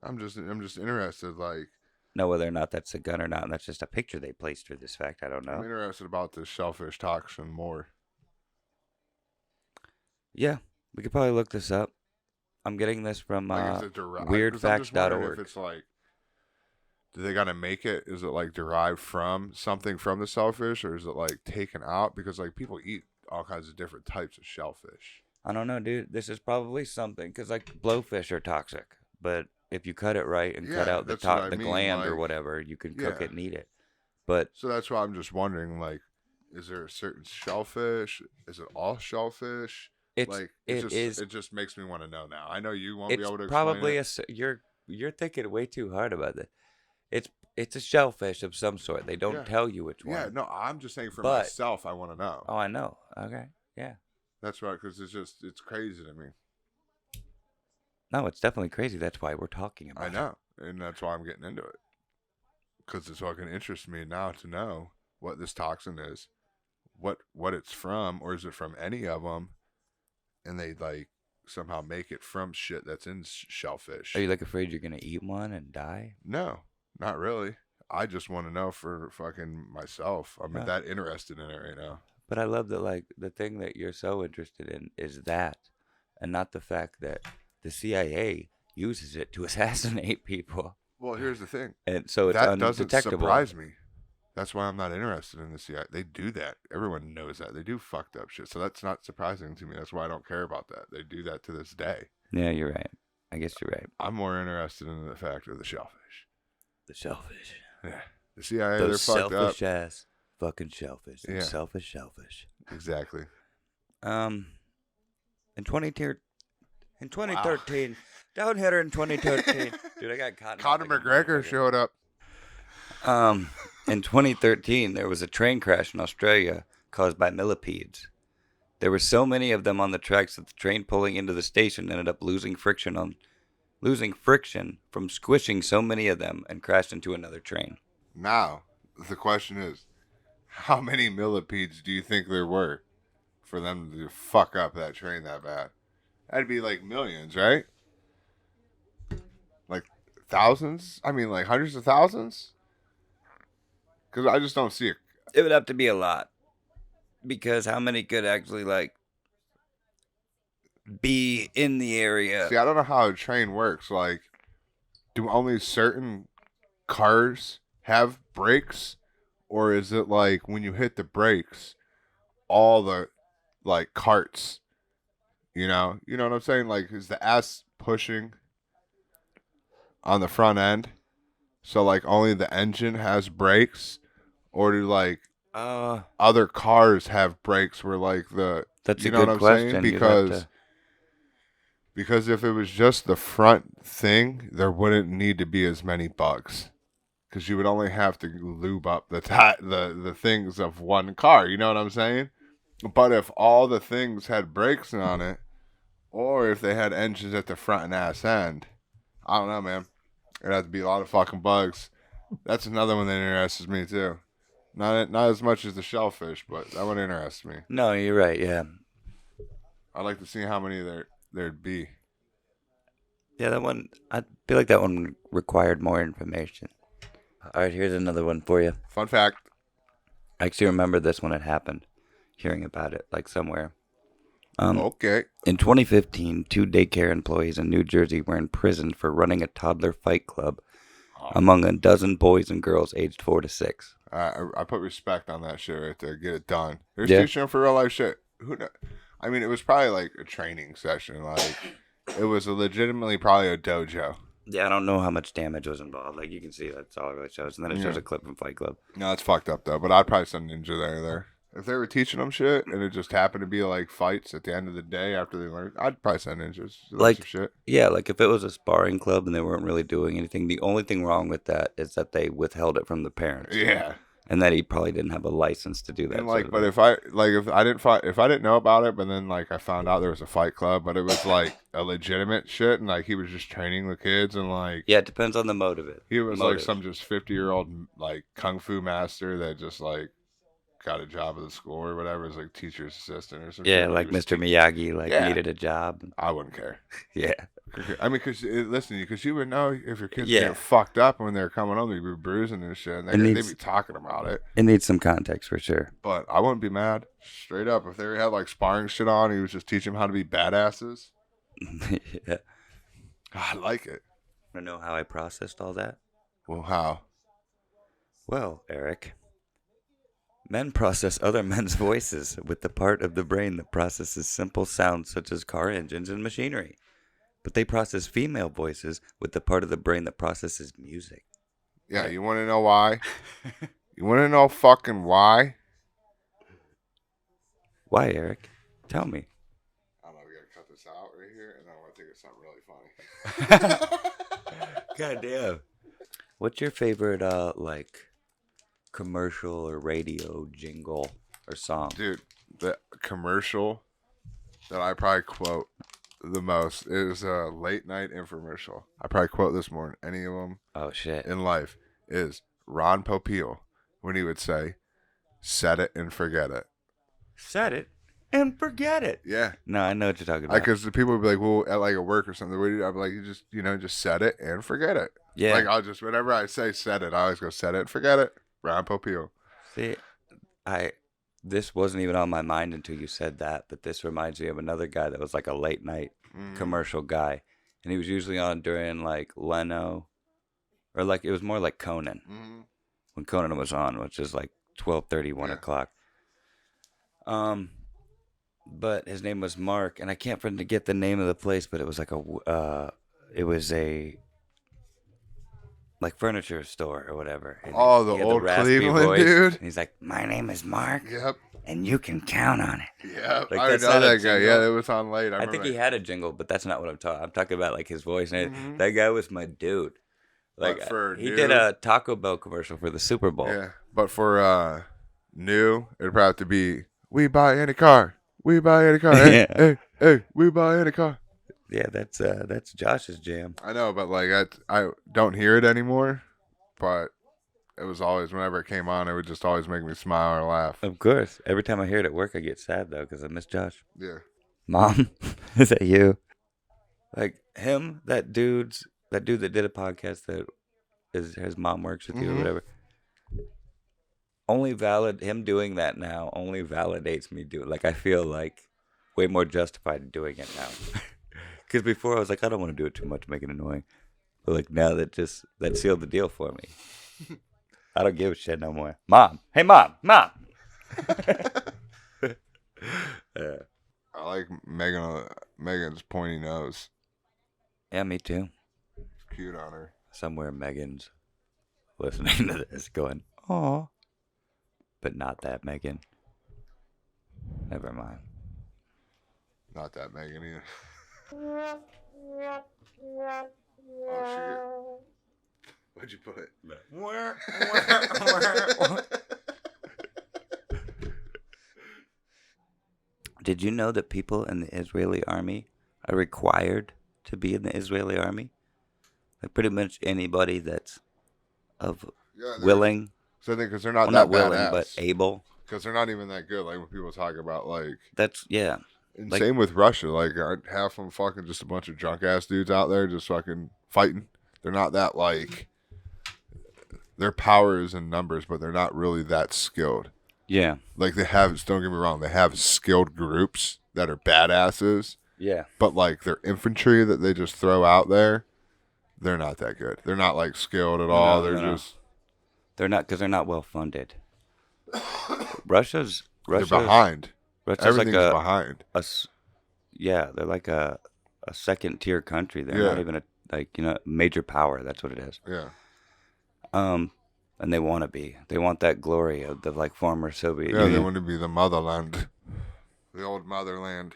I'm just interested. Like, know whether or not that's a gun or not. And that's just a picture they placed for this fact. I don't know. I'm interested about this shellfish toxin more. Yeah, we could probably look this up. I'm getting this from weirdfacts.org. If it's like, do they gotta make it? Is it like derived from something from the shellfish, or is it like taken out? Because like people eat all kinds of different types of shellfish. I don't know, dude. This is probably something because like blowfish are toxic, but if you cut it right and cut out the gland or whatever, you can cook it and eat it. But so that's why I'm just wondering, like, is there a certain shellfish? Is it all shellfish? It just makes me want to know now. I know you won't be able to explain probably it. you're thinking way too hard about it. It's It's a shellfish of some sort. They don't Yeah. tell you which one. Yeah, no, I'm just saying for But- myself, I want to know. Oh, I know. Okay. Yeah. That's right, because it's crazy to me. No, it's definitely crazy. That's why we're talking about I it. know, and that's why I'm getting into it. Because it's fucking interests me now to know what this toxin is, what it's from, or is it from any of them, and they like somehow make it from shit that's in shellfish. Are you like afraid you're gonna eat one and die? No, not really. I just want to know for fucking myself. I'm Yeah. that interested in it right now. But I love that, like, the thing that you're so interested in is that, and not the fact that the CIA uses it to assassinate people. Well, here's the thing. And so it's That doesn't undetectable. surprise me. That's why I'm not interested in the CIA. They do that. Everyone knows that. They do fucked up shit. So that's not surprising to me. That's why I don't care about that. They do that to this day. Yeah, you're right. I guess you're right. I'm more interested in the fact of the shellfish. The shellfish. Yeah. The CIA, Those they're fucked up. selfish ass fucking shellfish. Yeah. Selfish shellfish. Exactly. In 2013, down here in 2013, dude, I got caught. Conor McGregor showed up. In 2013, there was a train crash in Australia caused by millipedes. There were so many of them on the tracks that the train pulling into the station ended up losing friction from squishing so many of them and crashed into another train. Now, the question is, how many millipedes do you think there were for them to fuck up that train that bad? That'd be like millions, right? Like thousands? I mean, like hundreds of thousands? Because I just don't see it. It would have to be a lot. Because how many could actually, like, be in the area? See, I don't know how a train works. Like, do only certain cars have brakes? Or is it like when you hit the brakes, all the, like, carts, you know what I'm saying? Like, is the ass pushing on the front end? So, like, only the engine has brakes? Or do, like, other cars have brakes where, like, That's you a know good what I'm question. saying? You'd have Because to- because if it was just the front thing, there wouldn't need to be as many bugs. Because you would only have to lube up the things of one car. You know what I'm saying? But if all the things had brakes on it, or if they had engines at the front and ass end, I don't know, man. It'd have to be a lot of fucking bugs. That's another one that interests me too. Not as much as the shellfish, but that one interests me. No, you're right, yeah. I'd like to see how many there'd be. Yeah, that one, I feel like that one required more information. All right, here's another one for you. Fun fact. I actually remember this when it happened, hearing about it, like somewhere. Okay. In 2015, 2 daycare employees in New Jersey were imprisoned for running a toddler fight club among a dozen boys and girls aged 4 to 6. I put respect on that shit right there. Get it done. They're Yeah. teaching them for real life shit. Who knows? I mean, it was probably like a training session. Like, it was legitimately probably a dojo. Yeah, I don't know how much damage was involved. Like, you can see that's all it really shows. And then it shows Yeah. a clip from Fight Club. No, it's fucked up though. But I'd probably send Ninja there. If they were teaching them shit and it just happened to be like fights at the end of the day after they learned, I'd probably send Ninjas. to learn Like- some shit. Yeah, like if it was a sparring club and they weren't really doing anything, the only thing wrong with that is that they withheld it from the parents. Yeah. And that he probably didn't have a license to do that. And like, sort of but thing. if I didn't know about it, but then like I found out there was a fight club, but it was like a legitimate shit, and like he was just training the kids, and like Yeah, it depends on the motive. he was like motive. some just 50-year-old like kung fu master that just like got a job at the school or whatever, as like teacher's assistant or something. Yeah, like Mr. Miyagi, like Yeah. needed a job. I wouldn't care. Yeah. I mean, because you would know if your kids Yeah. get fucked up when they're coming home, they'd be bruising and shit, and It they'd needs- be talking about it. It needs some context for sure. But I wouldn't be mad. Straight up, if they had like sparring shit on, he was just teaching them how to be badasses. Yeah. I like it. I know how I processed all that. Well, how? Well, Eric, men process other men's voices with the part of the brain that processes simple sounds such as car engines and machinery. But they process female voices with the part of the brain that processes music. Yeah, you want to know why? You want to know fucking why? Why, Eric? Tell me. I don't know. We gotta cut this out right here, and I want to think of something really funny. God damn. What's your favorite like commercial or radio jingle or song? Dude, the commercial that I probably quote the most is a late night infomercial. I probably quote this more than any of them Oh shit. in life. Is Ron Popeil when he would say, "Set it and forget it." Set it and forget it. Yeah. No, I know what you're talking about. Because the people would be like, well, at like a work or something, I'd be like, you just set it and forget it. Yeah. Like, I'll just, whenever I say set it, I always go set it and forget it. Ron Popeil. See, this wasn't even on my mind until you said that, but this reminds me of another guy that was like a late night commercial guy. And he was usually on during like Leno, or like, it was more like Conan. When Conan was on, which is like 12:30, 1 o'clock. But his name was Mark, and I can't get the name of the place, but it was like a like furniture store or whatever. And the he had old raspy Cleveland voice, dude. And he's like, "My name is Mark. Yep. And you can count on it." Yep. Like, I that's know not a that guy. jingle. Yeah, it was on late. I think he had a jingle, but that's not what I'm talking. I'm talking about like his voice. And Mhm. that guy was my dude. Like But for he new- did a Taco Bell commercial for the Super Bowl. Yeah. But for new, it'd probably have to be, we buy any car. We buy any car. Hey, Yeah. hey, we buy any car. Yeah, that's Josh's jam. I know, but like I don't hear it anymore. But it was always, whenever it came on, it would just always make me smile or laugh. Of course. Every time I hear it at work, I get sad though because I miss Josh. Yeah. Mom, is that you? Like him, that dude that did a podcast that his mom works with you or Mhm. whatever. Him doing that now only validates me doing. Like I feel like way more justified in doing it now. Because before I was like, I don't want to do it too much, make it annoying. But like now that sealed the deal for me. I don't give a shit no more. Mom, hey mom. Yeah. I like Megan's pointy nose. Yeah, me too. It's cute on her. Somewhere Megan's listening to this going, "Aw." But not that Megan. Never mind. Not that Megan either. Oh shit. What'd you put? Did you know that people in the Israeli army are required to be in the Israeli army? Like pretty much anybody that's willing, So I think because they're not well, that not willing, badass. but able. Because they're not even that good. Like when people talk about like. That's, yeah. And Like- same with Russia. Like aren't half of them fucking just a bunch of drunk ass dudes out there just fucking fighting. They're not that like. Their power is in numbers, but they're not really that skilled. Yeah. Like they have, don't get me wrong, they have skilled groups that are badasses, Yeah. but like their infantry that they just throw out there, they're not that good. They're not like skilled at all. No, They're no. just They're not, because they're not well funded. Russia's they're behind. Russia's Everything's like behind. yeah, they're like a second tier country. They're not Yeah. even a major power. That's what it is. Yeah. And they want to be. They want that glory of the like former Soviet Yeah, they Union. want to be the motherland. The old motherland.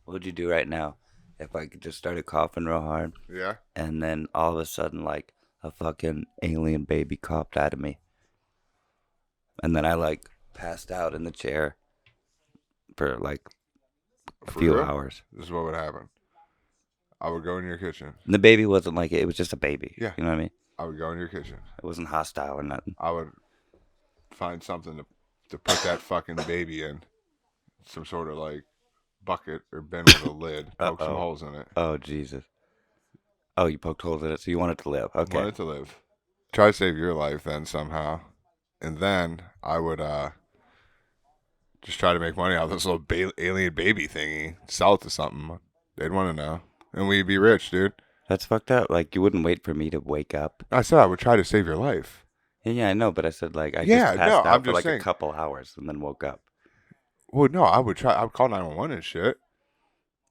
What would you do right now if I could just started coughing real hard Yeah. and then all of a sudden like a fucking alien baby coughed out of me? And then I like passed out in the chair for like a For few real? hours. This is what would happen. I would go in your kitchen. And the baby wasn't like it was just a baby. Yeah. You know what I mean? I would go in your kitchen. It wasn't hostile or nothing. I would find something to put that fucking baby in. Some sort of like bucket or bin with a lid. Poke some Uh-oh. holes in it. Oh, Jesus. Oh, you poked holes in it, so you want it to live. Okay. Want it to live. Try to save your life then somehow. And then I would just try to make money out of this little alien baby thingy. Sell it to something. They'd want to know. And we'd be rich, dude. That's fucked up. Like, you wouldn't wait for me to wake up. I said I would try to save your life. Yeah, I know, but I said, like, I Yeah, just passed no, out I'm for just like saying. a couple hours and then woke up. Well, no, I would call 911 and shit.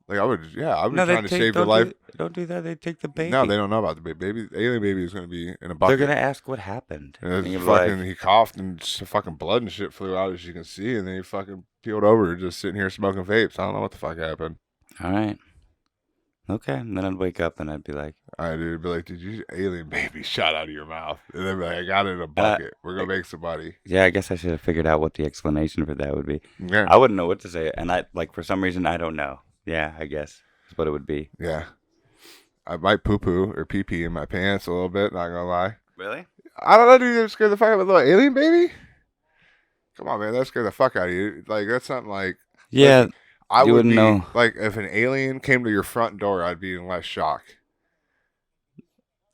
Like, I would be No, trying to save your life. Don't do that. They take the baby. No, they don't know about the baby. The alien baby is going to be in a They're bucket. going to ask what happened. And And it's you're fucking, like, he coughed and fucking blood and shit flew out, as you can see, and then he fucking peeled over, just sitting here smoking vapes. I don't know what the fuck happened. all right. Okay, and then I'd wake up and I'd be like, I'd be like, did you alien baby shot out of your mouth? And they'd be like, I got it in a uh, bucket. We're gonna make some money. yeah, I guess I should have figured out what the explanation for that would be. Yeah, I wouldn't know what to say, and I like for some reason I don't know. Yeah, I guess is what it would be. yeah. I might poo poo or pee pee in my pants a little bit. Not gonna lie. Really? I don't know, dude. That scared the fuck out of a little alien baby. Come on, man. That scared the fuck out of you. Like that's something like. Yeah, Listen, I you would wouldn't be know. like if an alien came to your front door, I'd be in less shock.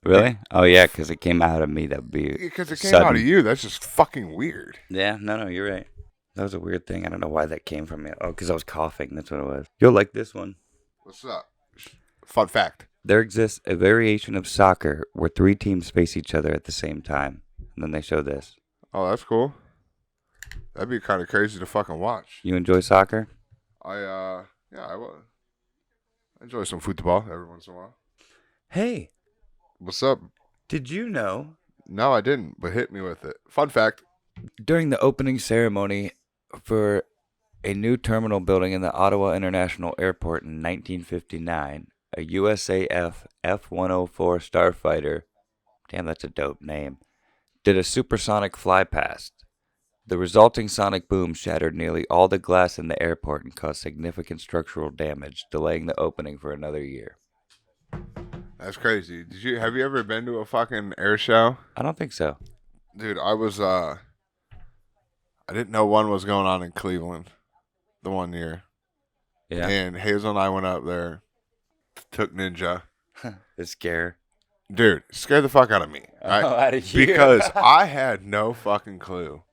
Really? Oh yeah, because it came out of me. That would be Because it came sudden. out of you. That's just fucking weird. Yeah, no, you're right. That was a weird thing. I don't know why that came from me. Oh, because I was coughing. That's what it was. You'll like this one. What's up? Fun fact. There exists a variation of soccer where 3 teams face each other at the same time. And then they show this. Oh, that's cool. That'd be kind of crazy to fucking watch. You enjoy soccer? I will. I enjoy some football every once in a while. Hey, What's up? did you know No, I didn't, but hit me with it. Fun fact. during the opening ceremony for a new terminal building in the Ottawa International Airport in 1959, a USAF F-104 starfighter, damn, that's a dope name, did a supersonic flypast. The resulting sonic boom shattered nearly all the glass in the airport and caused significant structural damage, delaying the opening for another year. That's crazy. Have you ever been to a fucking air show? I don't think so. Dude, I didn't know one was going on in Cleveland the one year. Yeah. And Hazel and I went up there, took Ninja. The scare. Dude, scared the fuck out of me. Right? Oh, out of you. Because I had no fucking clue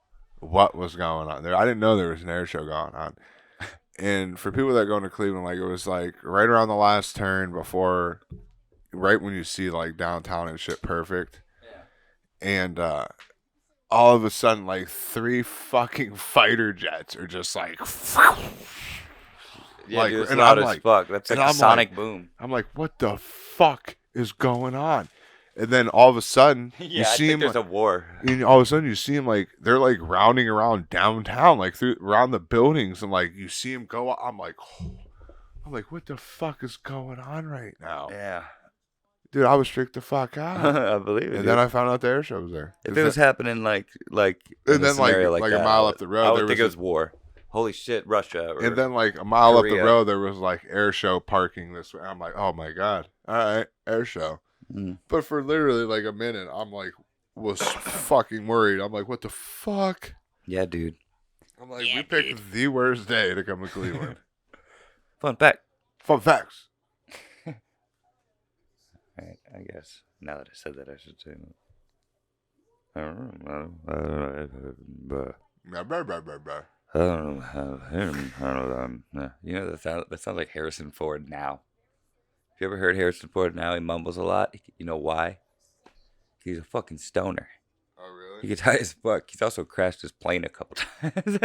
what was going on there. I didn't know there was an air show going on. And for people that go into Cleveland, like it was like right around the last turn before, right when you see like downtown and shit perfect. Yeah. And all of a sudden, like 3 fucking fighter jets are just like, Yeah, like, dude, it's and loud I'm as like, fuck. That's like and a I'm sonic like- boom. I'm like, what the fuck is going on? And then all of a sudden, Yeah, you I see think him. there's a war. And all of a sudden, you see him like they're like rounding around downtown, like through around the buildings, and like you see him go. I'm like, what the fuck is going on right now, Yeah. dude? I was freaked the fuck out. I believe it. And dude. then I found out the air show was there. If it was happening like in And a then, like- scenario like a that, mile I up the road, I would there think was it was war. Holy shit, Russia. Or, and then like a mile up the Korea. road, there was like air show parking this way. I'm like, oh my god, all right, air show. Mm. But for literally like a minute, I'm like, was fucking worried. I'm like, what the fuck? Yeah, dude. I'm like, we picked the worst day to come to Cleveland. Fun fact. Fun facts. Right, I guess. Now that I said that, I should say that. Blah, blah, blah, blah, blah. You know, that sounds like Harrison Ford now. Have you ever heard Harrison Ford now? He mumbles a lot. You know why? He's a fucking stoner. Oh, really? He gets high as fuck. He's also crashed his plane a couple times.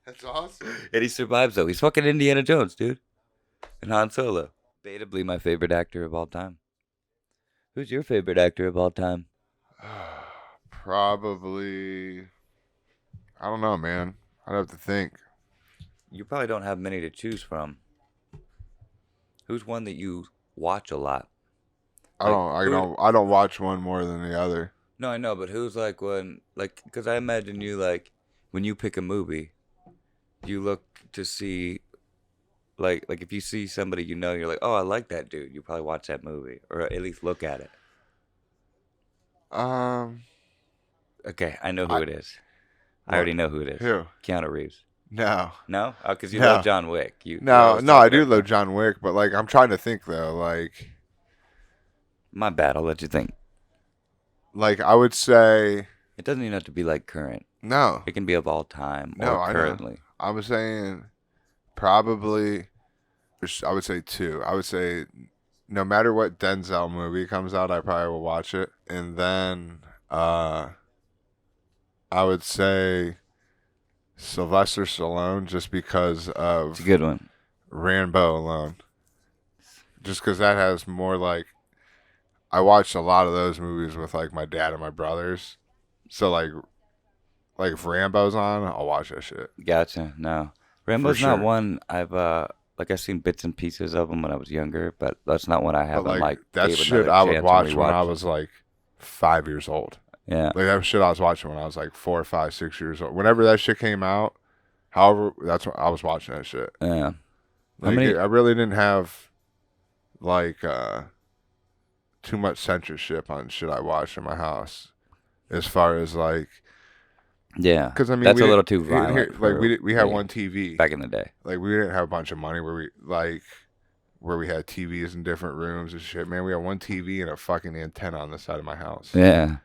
That's awesome. And he survives, though. He's fucking Indiana Jones, dude. And Han Solo. Debatably my favorite actor of all time. Who's your favorite actor of all time? Probably. I don't know, man. I'd have to think. You probably don't have many to choose from. Who's one that you watch a lot? I don't watch one more than the other. No, I know, but who's like one, like, because I imagine you, like, when you pick a movie, you look to see, like if you see somebody you know, you're like, oh, I like that dude. You probably watch that movie, or at least look at it. Okay, I know who it is. I already know who it is. Who? Keanu Reeves. No. No? Oh, because you No. love John Wick. No, I do love John Wick, but like I'm trying to think though, like My bad, I'll let you think. I would say It doesn't even have to be like current. no. It can be of all time No, or I know. currently. I was saying probably I would say 2. I would say no matter what Denzel movie comes out, I probably will watch it. And then I would say Sylvester Stallone just because It's of a good one. Rambo alone. Just because that has more like I watched a lot of those movies with like my dad and my brothers. So like if Rambo's on, I'll watch that shit. Gotcha. No. Rambo's sure. not one I've like I've seen bits and pieces of them when I was younger, but that's not when I have But them like that's gave shit another I would chance and watch when I rewatched was like 5 years old. them. Yeah. Like that was shit I was watching when I was like 4, 5, 6 years old. Whenever that shit came out, however, that's when I was watching that shit. Yeah. Like I really didn't have like too much censorship on shit I watched in my house, as far as like. Yeah. Because I mean, that's a little too violent. We had one TV back in the day. Like we didn't have a bunch of money where we had TVs in different rooms and shit. Man, we had one TV and a fucking antenna on the side of my house. Yeah.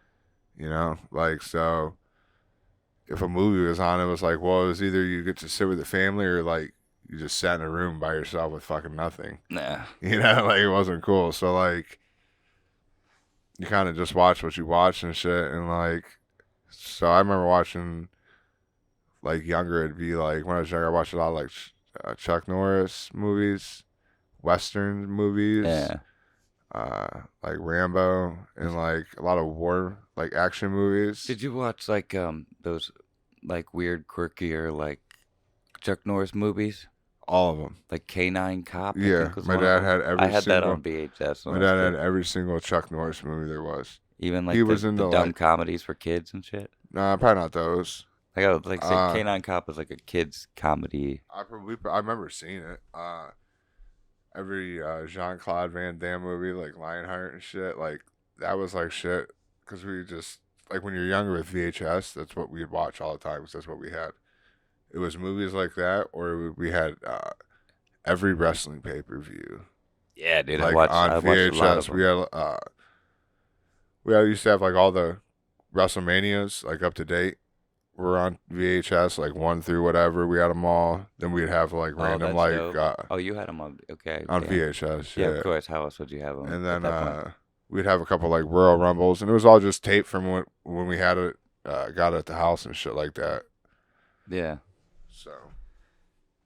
You know, like, so if a movie was on, it was like, well, it was either you get to sit with the family or like you just sat in a room by yourself with fucking nothing. Nah. You know, like it wasn't cool. So like you kind of just watch what you watch and shit. And like, so I remember watching, like, younger, it'd be like, when I was younger, I watched a lot of like Chuck Norris movies, Western movies. Yeah. Like Rambo and like a lot of war, like action movies. Did you watch like those like weird, quirkier like Chuck Norris movies? All of them. Like Canine Cop. Yeah, my dad had every. I had single, that on VHS. My dad had every single Chuck Norris movie there was. Even like he was the into dumb like, comedies for kids and shit. Nah, probably not those. Like I would like say Canine Cop was like a kids comedy. I remember seeing it. Every Jean-Claude Van Damme movie, like Lionheart and shit, like that was like shit. Because we just, like, when you're younger with VHS, that's what we'd watch all the time. Because that's what we had. It was movies like that, or we had every wrestling pay-per-view. Yeah, dude. Like I watched on a VHS, lot of them. we used to have like all the WrestleManias like up to date. Were on VHS, like 1 through whatever. We had them all. Then we'd have like random like you had them on on VHS. Yeah, of course. How else would you have them? And then we'd have a couple like Royal Rumbles, and it was all just tape from when we had it, got it at the house and shit like that. Yeah. So.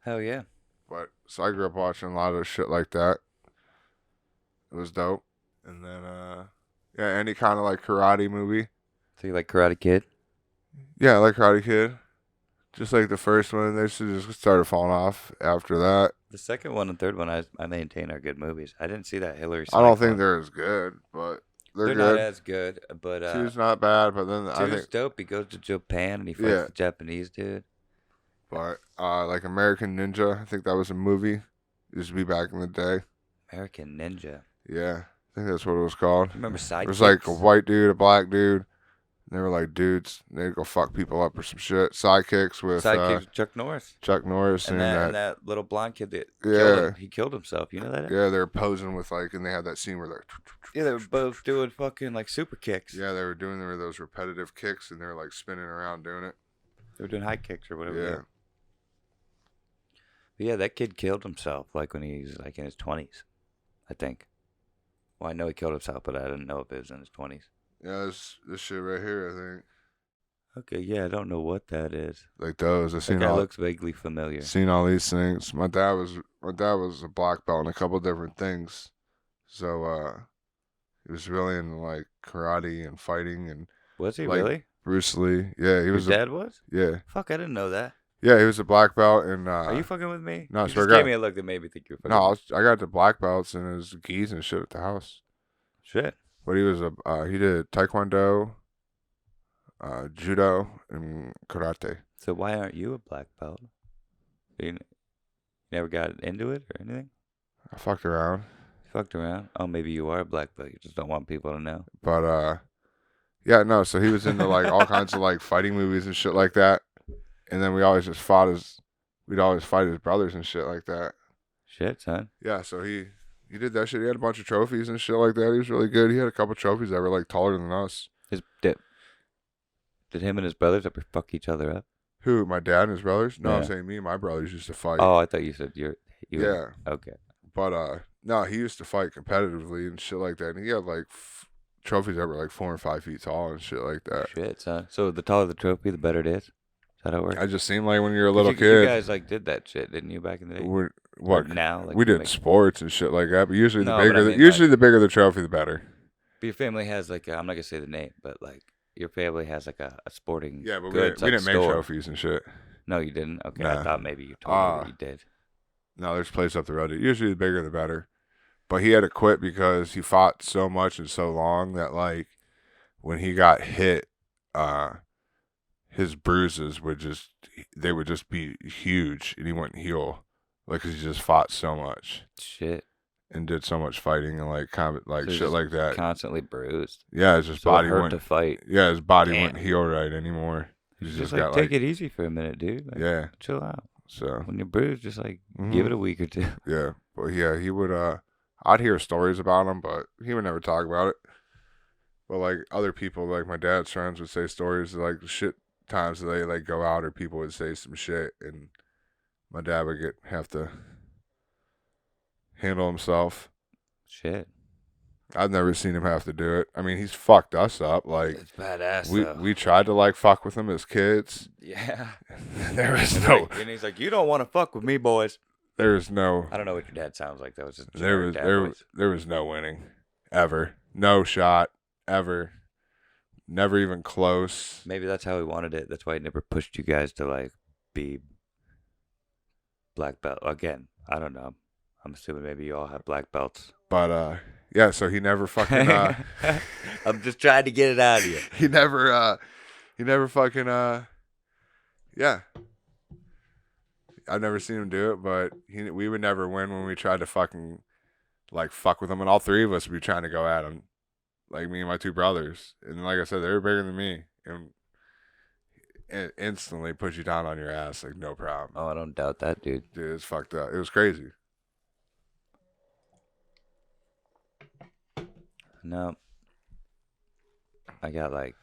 Hell yeah. But so I grew up watching a lot of shit like that. It was dope. And then yeah, any kind of like karate movie. So you like Karate Kid? Yeah, I like Karate Kid. Just like the first one, they just started falling off after that. The second one and third one, I maintain are good movies. I didn't see that Hillary. I don't think they're as good, but they're good. Not as good, but two's not bad. But then I think dope. He goes to Japan and he fights the Japanese dude. But like American Ninja, I think that was a movie. It used to be back in the day. American Ninja. Yeah, I think that's what it was called. Remember Sidekicks? It was like a white dude, a black dude. They were like dudes. They'd go fuck people up or some shit. Sidekicks with Chuck Norris. Chuck Norris and that little blonde kid that he killed himself. You know that? Yeah, they were posing with like, and they had that scene where they're. Yeah, they were both doing fucking like super kicks. Yeah, they were doing those repetitive kicks, and they were like spinning around doing it. They were doing high kicks or whatever. Yeah. But yeah, that kid killed himself like when he was like in his 20s, I think. Well, I know he killed himself, but I didn't know if it was in his 20s. Yeah, this shit right here, I think. Okay, yeah, I don't know what that is. Like those, I seen that looks vaguely familiar. Seen all these things. My dad was a black belt in a couple different things, so he was really into like karate and fighting and. Was he like, really? Bruce Lee, yeah, he was. Your dad was? Yeah. Fuck, I didn't know that. Yeah, he was a black belt, and are you fucking with me? No, you just gave me a look that made me think you were fucking. No, I got the black belts and his gis and shit at the house. Shit. But he was he did taekwondo, judo, and karate. So why aren't you a black belt? You never got into it or anything? I fucked around. You fucked around? Oh, maybe you are a black belt. You just don't want people to know. But yeah, no. So he was into like all kinds of like fighting movies and shit like that. And then we'd always fight his brothers and shit like that. Shit, son. Yeah, so he did that shit. He had a bunch of trophies and shit like that. He was really good. He had a couple trophies that were like taller than us. Did him and his brothers ever fuck each other up? Who? My dad and his brothers? No, yeah. I'm saying me and my brothers used to fight. Oh, I thought you said yeah. Okay. But no, he used to fight competitively and shit like that. And he had like trophies that were like 4 and 5 feet tall and shit like that. Shit, son. So the taller the trophy, the better it is. Is that how it works? I just seemed like when you're a little kid. You guys like did that shit, didn't you, back in the day? What now? Like, we did sports and shit like that, but usually no, the bigger the trophy, the better. But your family has like I'm not gonna say the name, but like your family has like a sporting. Yeah, but goods, we didn't make store. trophies and shit. No, you didn't. Okay, nah. I thought maybe you told me that you did. No, there's a place up the road. Usually the bigger the better. But he had to quit because he fought so much and so long that, like, when he got hit, his bruises would just be huge, and he wouldn't heal, like, 'cause he just fought so much Shit. and did so much fighting and like So shit like that. Constantly bruised. Yeah, his So body it hurt wouldn't to fight. Yeah, his body Damn. wouldn't heal right anymore. He's Just got take it easy for a minute, dude. Like, yeah. chill out. So When you're bruised, just give it a week or two. yeah, but yeah, he would. I'd hear stories about him, but he would never talk about it. But like other people, like my dad's friends, would say stories of, like, shit times that they like go out, or people would say some shit, and my dad would have to handle himself. Shit. I've never seen him have to do it. I mean, he's fucked us up. Like, It's badass, we tried to like fuck with him as kids. Yeah. There is And no, and he's like, you don't want to fuck with me, boys. there is no, I don't know what your dad sounds like. That was just there was generic dad voice. there was no winning, ever. No shot, ever. Never even close. Maybe that's how he wanted it. That's why he never pushed you guys to like be black belt. Again, I don't know. I'm assuming maybe you all have black belts. But yeah. So he never fucking. I'm just trying to get it out of you. He never fucking. Yeah. I've never seen him do it, but we would never win when we tried to fucking like fuck with him, and all three of us would be trying to go at him. Like me and my two brothers, and like I said, they were bigger than me, and instantly put you down on your ass, like no problem. Oh, I don't doubt that, dude. Dude, it's fucked up. It was crazy. No, I got like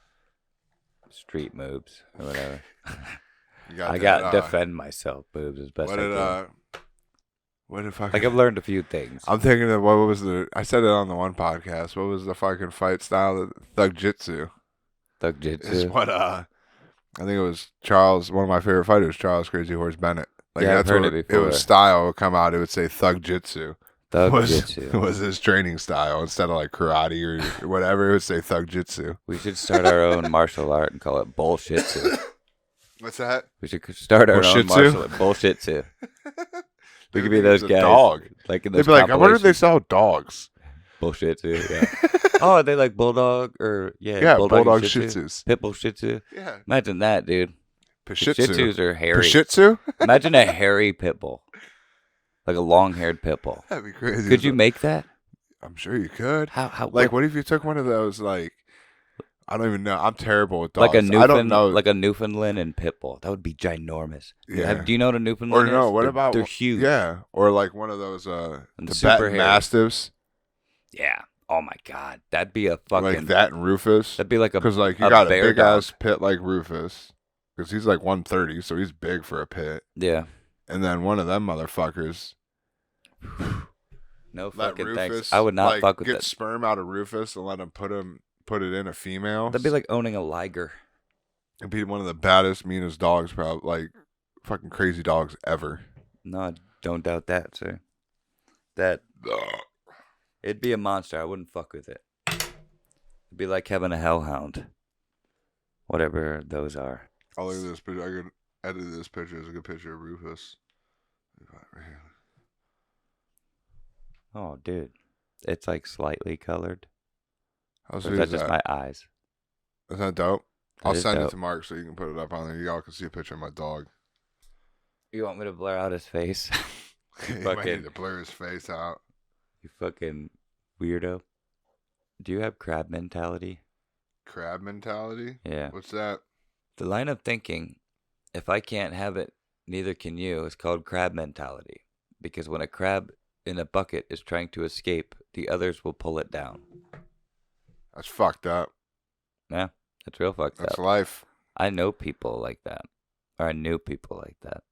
street moves or whatever. I got defend myself moves as best I can. What if I? Like I've learned a few things. I'm thinking of what was I said it on the one podcast. What was the fucking fight style? Thug jitsu. Thug jitsu Is what I think it was Charles. One of my favorite fighters, Charles Crazy Horse Bennett. Like, yeah, that's I've heard what it before. It was style. It would come out. It would say thug jitsu. Thug jitsu was his training style instead of like karate or whatever. It would say thug jitsu. We should start our own martial art and call it bullshitsu. What's that? We should start our own martial art. Bullshitsu. We could be those guys. Dog. Like in those They'd be like, I wonder if they sell dogs. Bullshitsu. Yeah. Oh, are they like bulldog or bulldog shih tzus. Pitbull shih tzu. Yeah. Imagine that, dude. Shih tzus are hairy. Shih tzu? Imagine a hairy pitbull. Like a long-haired pitbull. That'd be crazy. Could you make that? I'm sure you could. How? Like, what if you took one of those, like, I don't even know. I'm terrible with dogs. Like a Newfoundland, I don't know. like a Newfoundland and pitbull. That would be ginormous. Yeah. Do you know what a Newfoundland or no? is? What about? They're huge. Yeah. Or like one of those super Tibetan hairy. Mastiffs. Yeah. Oh my God, that'd be a fucking like that and Rufus. That'd be like because like you got a big dog. ass pit like Rufus because he's like 130, so he's big for a pit. Yeah. And then one of them motherfuckers. No let fucking Rufus, thanks. I would not fuck with get that. sperm out of Rufus and let him put it in a female. That'd be like owning a liger. It'd be one of the baddest, meanest dogs, probably like fucking crazy dogs ever. No, I don't doubt that, sir. It'd be a monster. I wouldn't fuck with it. It'd be like having a hellhound. Whatever those are. I'll look at this picture. I could edit this picture as a good picture of Rufus. Oh, dude. It's like slightly colored. How Or sweet is that is just that? my eyes? Is that dope? That I'll is send it dope. to Mark so you can put it up on there. Y'all can see a picture of my dog. You want me to blur out his face? He might need to blur his face out. You fucking weirdo. Do you have crab mentality? Crab mentality? Yeah. What's that? The line of thinking, if I can't have it, neither can you, is called crab mentality. Because when a crab in a bucket is trying to escape, the others will pull it down. That's fucked up. Yeah, that's real fucked That's up. life. I know people like that. Or I knew people like that.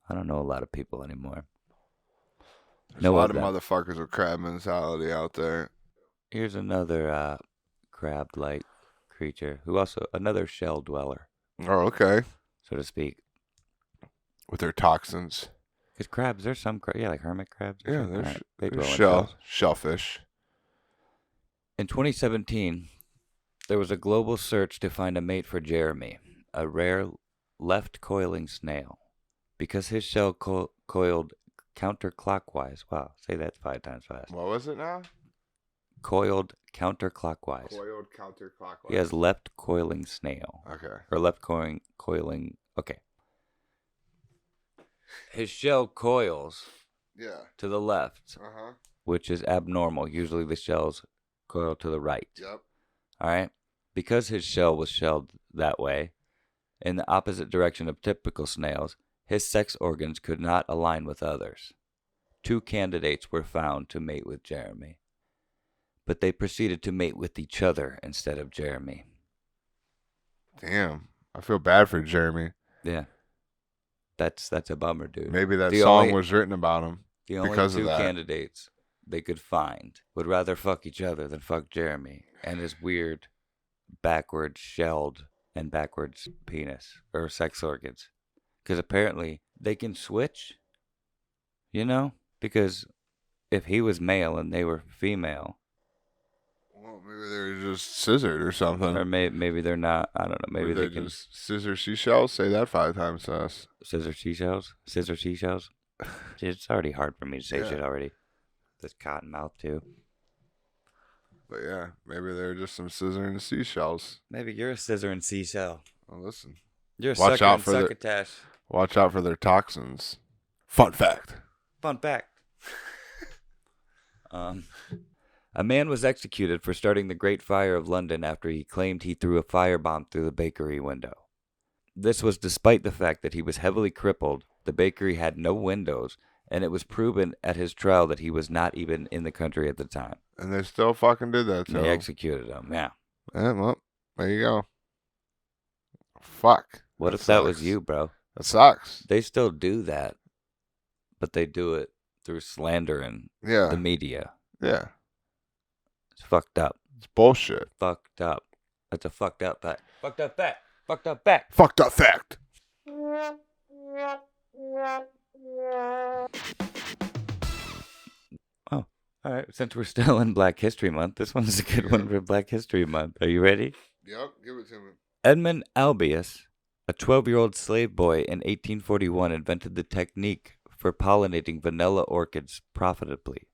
I don't know a lot of people anymore. There's a lot of motherfuckers with crab mentality out there. Here's another crab-like creature who also, another shell dweller, Oh, okay. so to speak. With their toxins. Because crabs, there's some like hermit crabs. Yeah, All right, they they're dwell in shells. shellfish. In 2017, there was a global search to find a mate for Jeremy, a rare left-coiling snail. Because his shell coiled counterclockwise. Wow, say that 5 times fast. What was it now? Coiled counterclockwise. Coiled counterclockwise. He has left coiling snail. Okay. Or left coiling. Okay. His shell coils to the left, which is abnormal. Usually the shells coil to the right. Yep. All right? Because his shell was shelled that way, in the opposite direction of typical snails, his sex organs could not align with others. 2 candidates were found to mate with Jeremy, but they proceeded to mate with each other instead of Jeremy. Damn. I feel bad for Jeremy. Yeah. That's a bummer, dude. Maybe that song was written about him. The only because 2 of that. candidates they could find would rather fuck each other than fuck Jeremy and his weird backwards shelled and backwards penis or sex organs. Because apparently they can switch, because if he was male and they were female. Well, maybe they're just scissored or something. Or maybe they're not. I don't know. Maybe they can just scissor seashells. Say that 5 times to us. Scissor seashells? Scissor seashells? It's already hard for me to say shit already. This cotton mouth, too. But yeah, maybe they're just some scissoring seashells. Maybe you're a scissor and seashell. Well, listen. You're a sucker and succotash. Watch out for their toxins. Fun fact. Fun fact. A man was executed for starting the Great Fire of London after he claimed he threw a firebomb through the bakery window. This was despite the fact that he was heavily crippled, the bakery had no windows, and it was proven at his trial that he was not even in the country at the time. And they still fucking did that to him. They executed him, yeah. Well, there you go. Fuck. What if that was you, bro? That sucks. They still do that, but they do it through slander and the media. Yeah. It's fucked up. It's bullshit. Fucked up. That's a fucked up fact. Fucked up fact. Fucked up fact. Fucked up fact. Oh, all right. Since we're still in Black History Month, this one's a good one for Black History Month. Are you ready? Yep, give it to me. Edmund Albius, a 12-year-old slave boy in 1841, invented the technique for pollinating vanilla orchids profitably.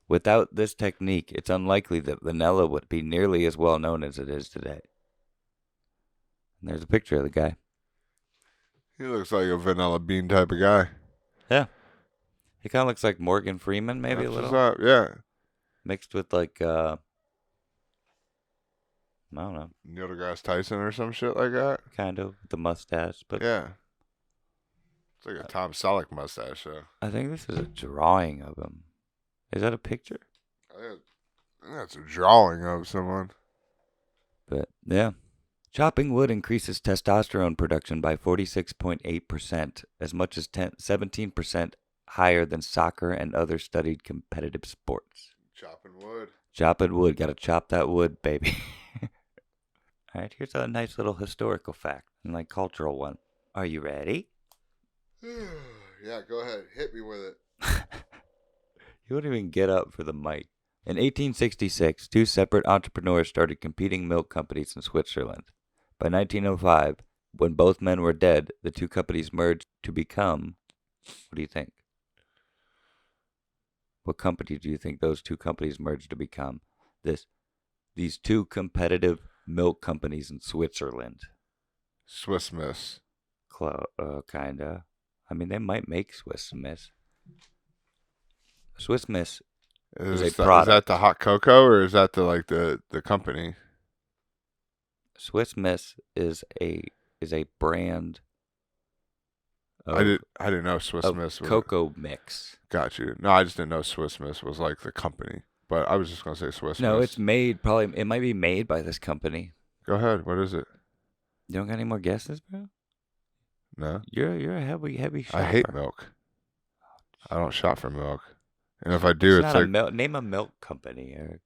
Without this technique, it's unlikely that vanilla would be nearly as well known as it is today. And there's a picture of the guy. He looks like a vanilla bean type of guy. Yeah. He kind of looks like Morgan Freeman, maybe a little. Yeah. Mixed with like, I don't know. Neil deGrasse Tyson or some shit like that. Kind of. The mustache. But yeah. It's like a Tom Selleck mustache, though. I think this is a drawing of him. Is that a picture? I think that's a drawing of someone. But, yeah. Chopping wood increases testosterone production by 46.8%, as much as 17% higher than soccer and other studied competitive sports. Chopping wood. Chopping wood. Gotta chop that wood, baby. All right, here's a nice little historical fact and like cultural one. Are you ready? Yeah, go ahead. Hit me with it. You wouldn't even get up for the mic. In 1866, 2 separate entrepreneurs started competing milk companies in Switzerland. By 1905, when both men were dead, the 2 companies merged to become... What do you think? What company do you think those 2 companies merged to become? These 2 competitive milk companies in Switzerland. Swiss Miss. Kinda. I mean, they might make Swiss Miss. Swiss Miss is a product. Is that the hot cocoa or is that the company? Swiss Miss is a brand. I didn't know Swiss Miss was cocoa mix. Got you. No, I just didn't know Swiss Miss was like the company. But I was just gonna say Swiss Miss. No, it's made it might be made by this company. Go ahead. What is it? You don't got any more guesses, bro? No. You're a heavy shopper. I hate milk. I don't shop for milk. And if I do, it's like name a milk company, Eric.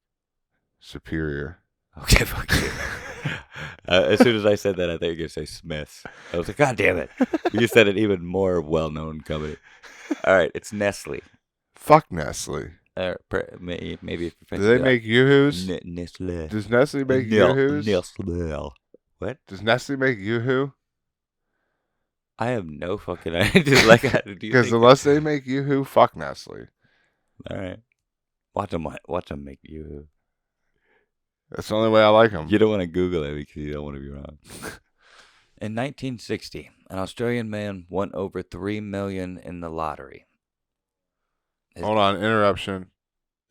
Superior. Okay, fuck you. As soon as I said that, I thought you were going to say Smith's. I was like, God damn it. You said an even more well-known company. All right, it's Nestle. Fuck Nestle. Maybe. Do they make Yoo-Hoos? Nestle. Does Nestle make Yoo-Hoos? Nestle. What? Does Nestle make Yoo-Hoo? I have no fucking idea. Like, do you Because think? unless they make Yoo-hoo, fuck Nestle. All right. Watch them make you. That's the only way I like them. You don't want to Google it because you don't want to be wrong. In 1960, an Australian man won over $3 million in the lottery. Hold on, interruption.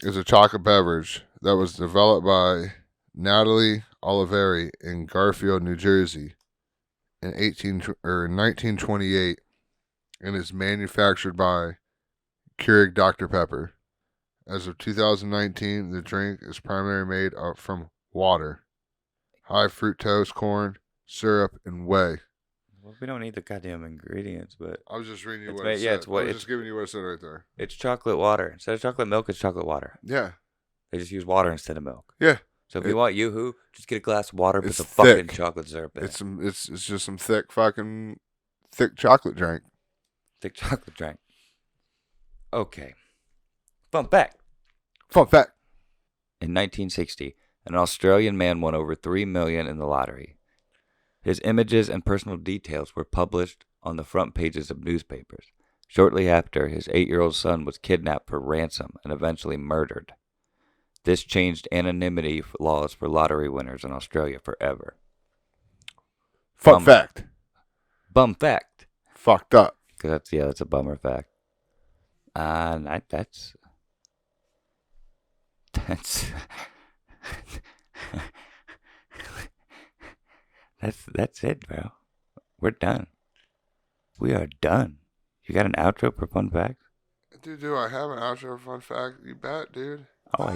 Is a chocolate beverage that was developed by Natalie Oliveri in Garfield, New Jersey, in 1928, and is manufactured by Keurig Dr Pepper. As of 2019, the drink is primarily made from water, high fructose corn syrup, and whey. Well, we don't need the goddamn ingredients, but I was just reading you It's what made- it yeah, said. it's what- I was it's- just giving you what it said right there. it's chocolate water. Instead of chocolate milk, it's chocolate water. Yeah. They just use water instead of milk. Yeah. So if you want Yoo-hoo, just get a glass of water, put It's some fucking thick. chocolate syrup in It's it. it's just some thick chocolate drink. Thick chocolate drink. Okay. Fun fact. Fun fact. In 1960, an Australian man won over $3 million in the lottery. His images and personal details were published on the front pages of newspapers. Shortly after, his 8-year-old son was kidnapped for ransom and eventually murdered. This changed anonymity laws for lottery winners in Australia forever. Fun fact. Bum fact. Fucked up. Cause that's a bummer fact. That's that's it, bro. We're done. We are done. You got an outro for fun facts? Dude, do I have an outro fun fact? You bet, dude. Oh,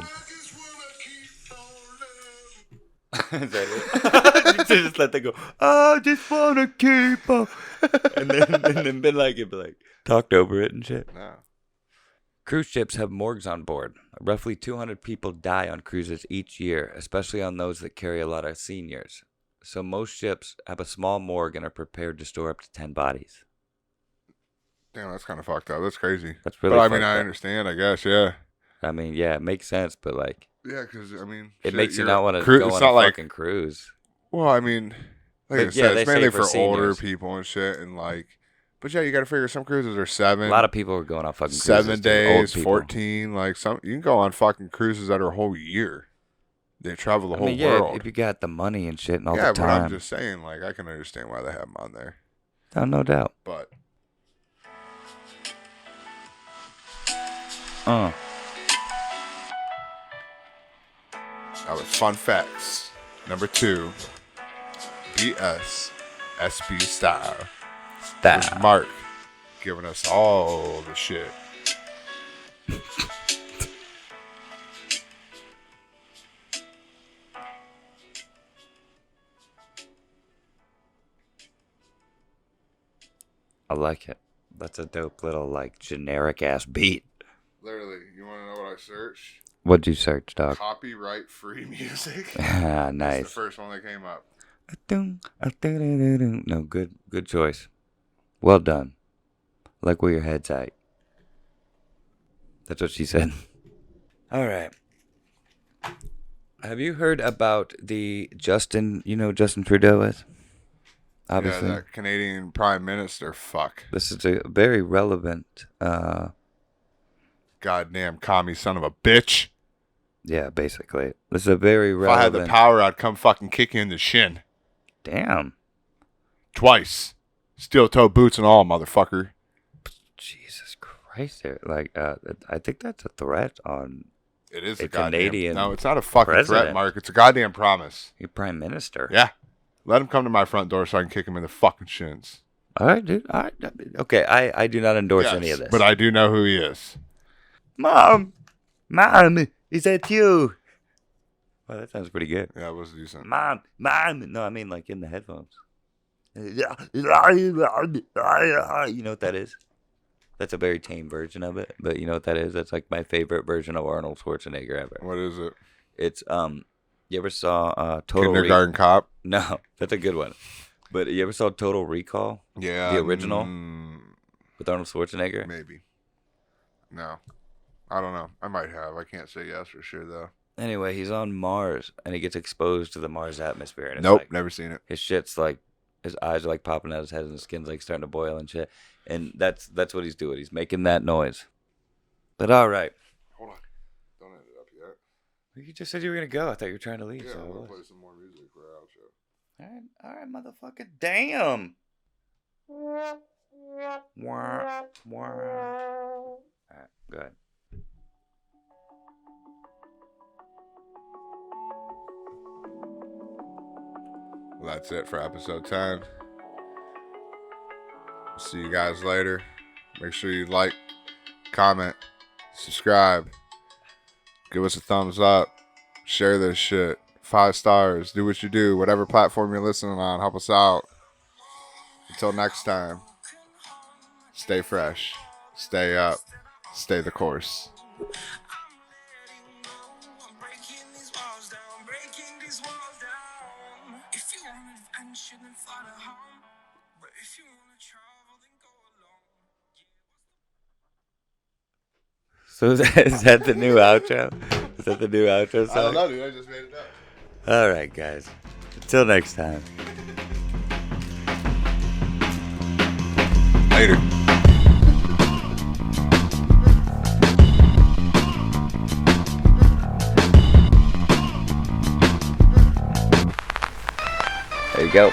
Is that it? Just let that go. I just wanna keep on. and then been like, talked over it and shit. No. Cruise ships have morgues on board. Roughly 200 people die on cruises each year, especially on those that carry a lot of seniors. So most ships have a small morgue and are prepared to store up to 10 bodies. Damn, that's kind of fucked up. That's crazy. That's really But I mean, fucked I up. understand, I guess, yeah. I mean, yeah, it makes sense, but like, Yeah, because, I mean, it shit, makes you you're not want to cru- go it's on not a like, fucking cruise. well, I mean, like But I said, they it's mainly say for for older seniors. people and shit, and like, but yeah, you got to figure some cruises are 7. A lot of people are going on fucking cruises. 7 too, old days, people. 14, like some. You can go on fucking cruises that are a whole year. They travel the I whole mean, yeah, world. if you got the money and shit and all Yeah, the but time. I'm just saying, like, I can understand why they have them on there. No doubt. But Uh. that was fun facts. Number 2, BSSB style. With Mark giving us all the shit. I like it. That's a dope little, like, generic ass beat. Literally, you want to know what I searched? What'd you search, dog? Copyright free music. Ah, That's nice. the first one that came up. No, good choice. Well done. Like where your head's at. That's what she said. All right. Have you heard about the Justin? You know who Justin Trudeau is? Obviously. Yeah, that Canadian Prime Minister. Fuck. This is a very relevant. Goddamn commie son of a bitch. Yeah, basically. This is a very If relevant. I had the power, I'd come fucking kick you in the shin. Damn. Twice. Steel toe boots and all, motherfucker. Jesus Christ. Like, I think that's a threat on It is A a goddamn... Canadian No, it's not a fucking threat, president. Mark. It's a goddamn promise. your prime minister. Yeah. Let him come to my front door so I can kick him in the fucking shins. All right, dude. All right. Okay, I do not endorse Yes, any of this. but I do know who he is. Mom, is that you? Well, that sounds pretty good. Yeah, it was decent. Mom. No, I mean like in the headphones. You know what that is? That's a very tame version of it, but you know what that is? That's like my favorite version of Arnold Schwarzenegger ever. What is it? It's you ever saw Total Kindergarten Cop? No, that's a good one. But you ever saw Total Recall? Yeah. The original? With Arnold Schwarzenegger? Maybe. No. I don't know. I might have. I can't say yes for sure, though. Anyway, he's on Mars, and he gets exposed to the Mars atmosphere. And it's Nope, like, never seen it. his shit's like his eyes are like popping out his head and his skin's like starting to boil and shit. And that's what he's doing. He's making that noise. But all right. Hold on. Don't end it up yet. You just said you were going to go. I thought you were trying to leave. Yeah, so I'm going to play some more music for our outro. All right, motherfucker. Damn. Wah, wah. All right, go ahead. Well, that's it for episode 10. See you guys later. Make sure you like, comment, subscribe, give us a thumbs up, share this shit. 5 stars. Do what you do. Whatever platform you're listening on, help us out. Until next time, stay fresh, stay up, stay the course. So is that the new outro? Is that the new outro song? I don't know, dude. I just made it up. All right, guys. Until next time. Later. There you go.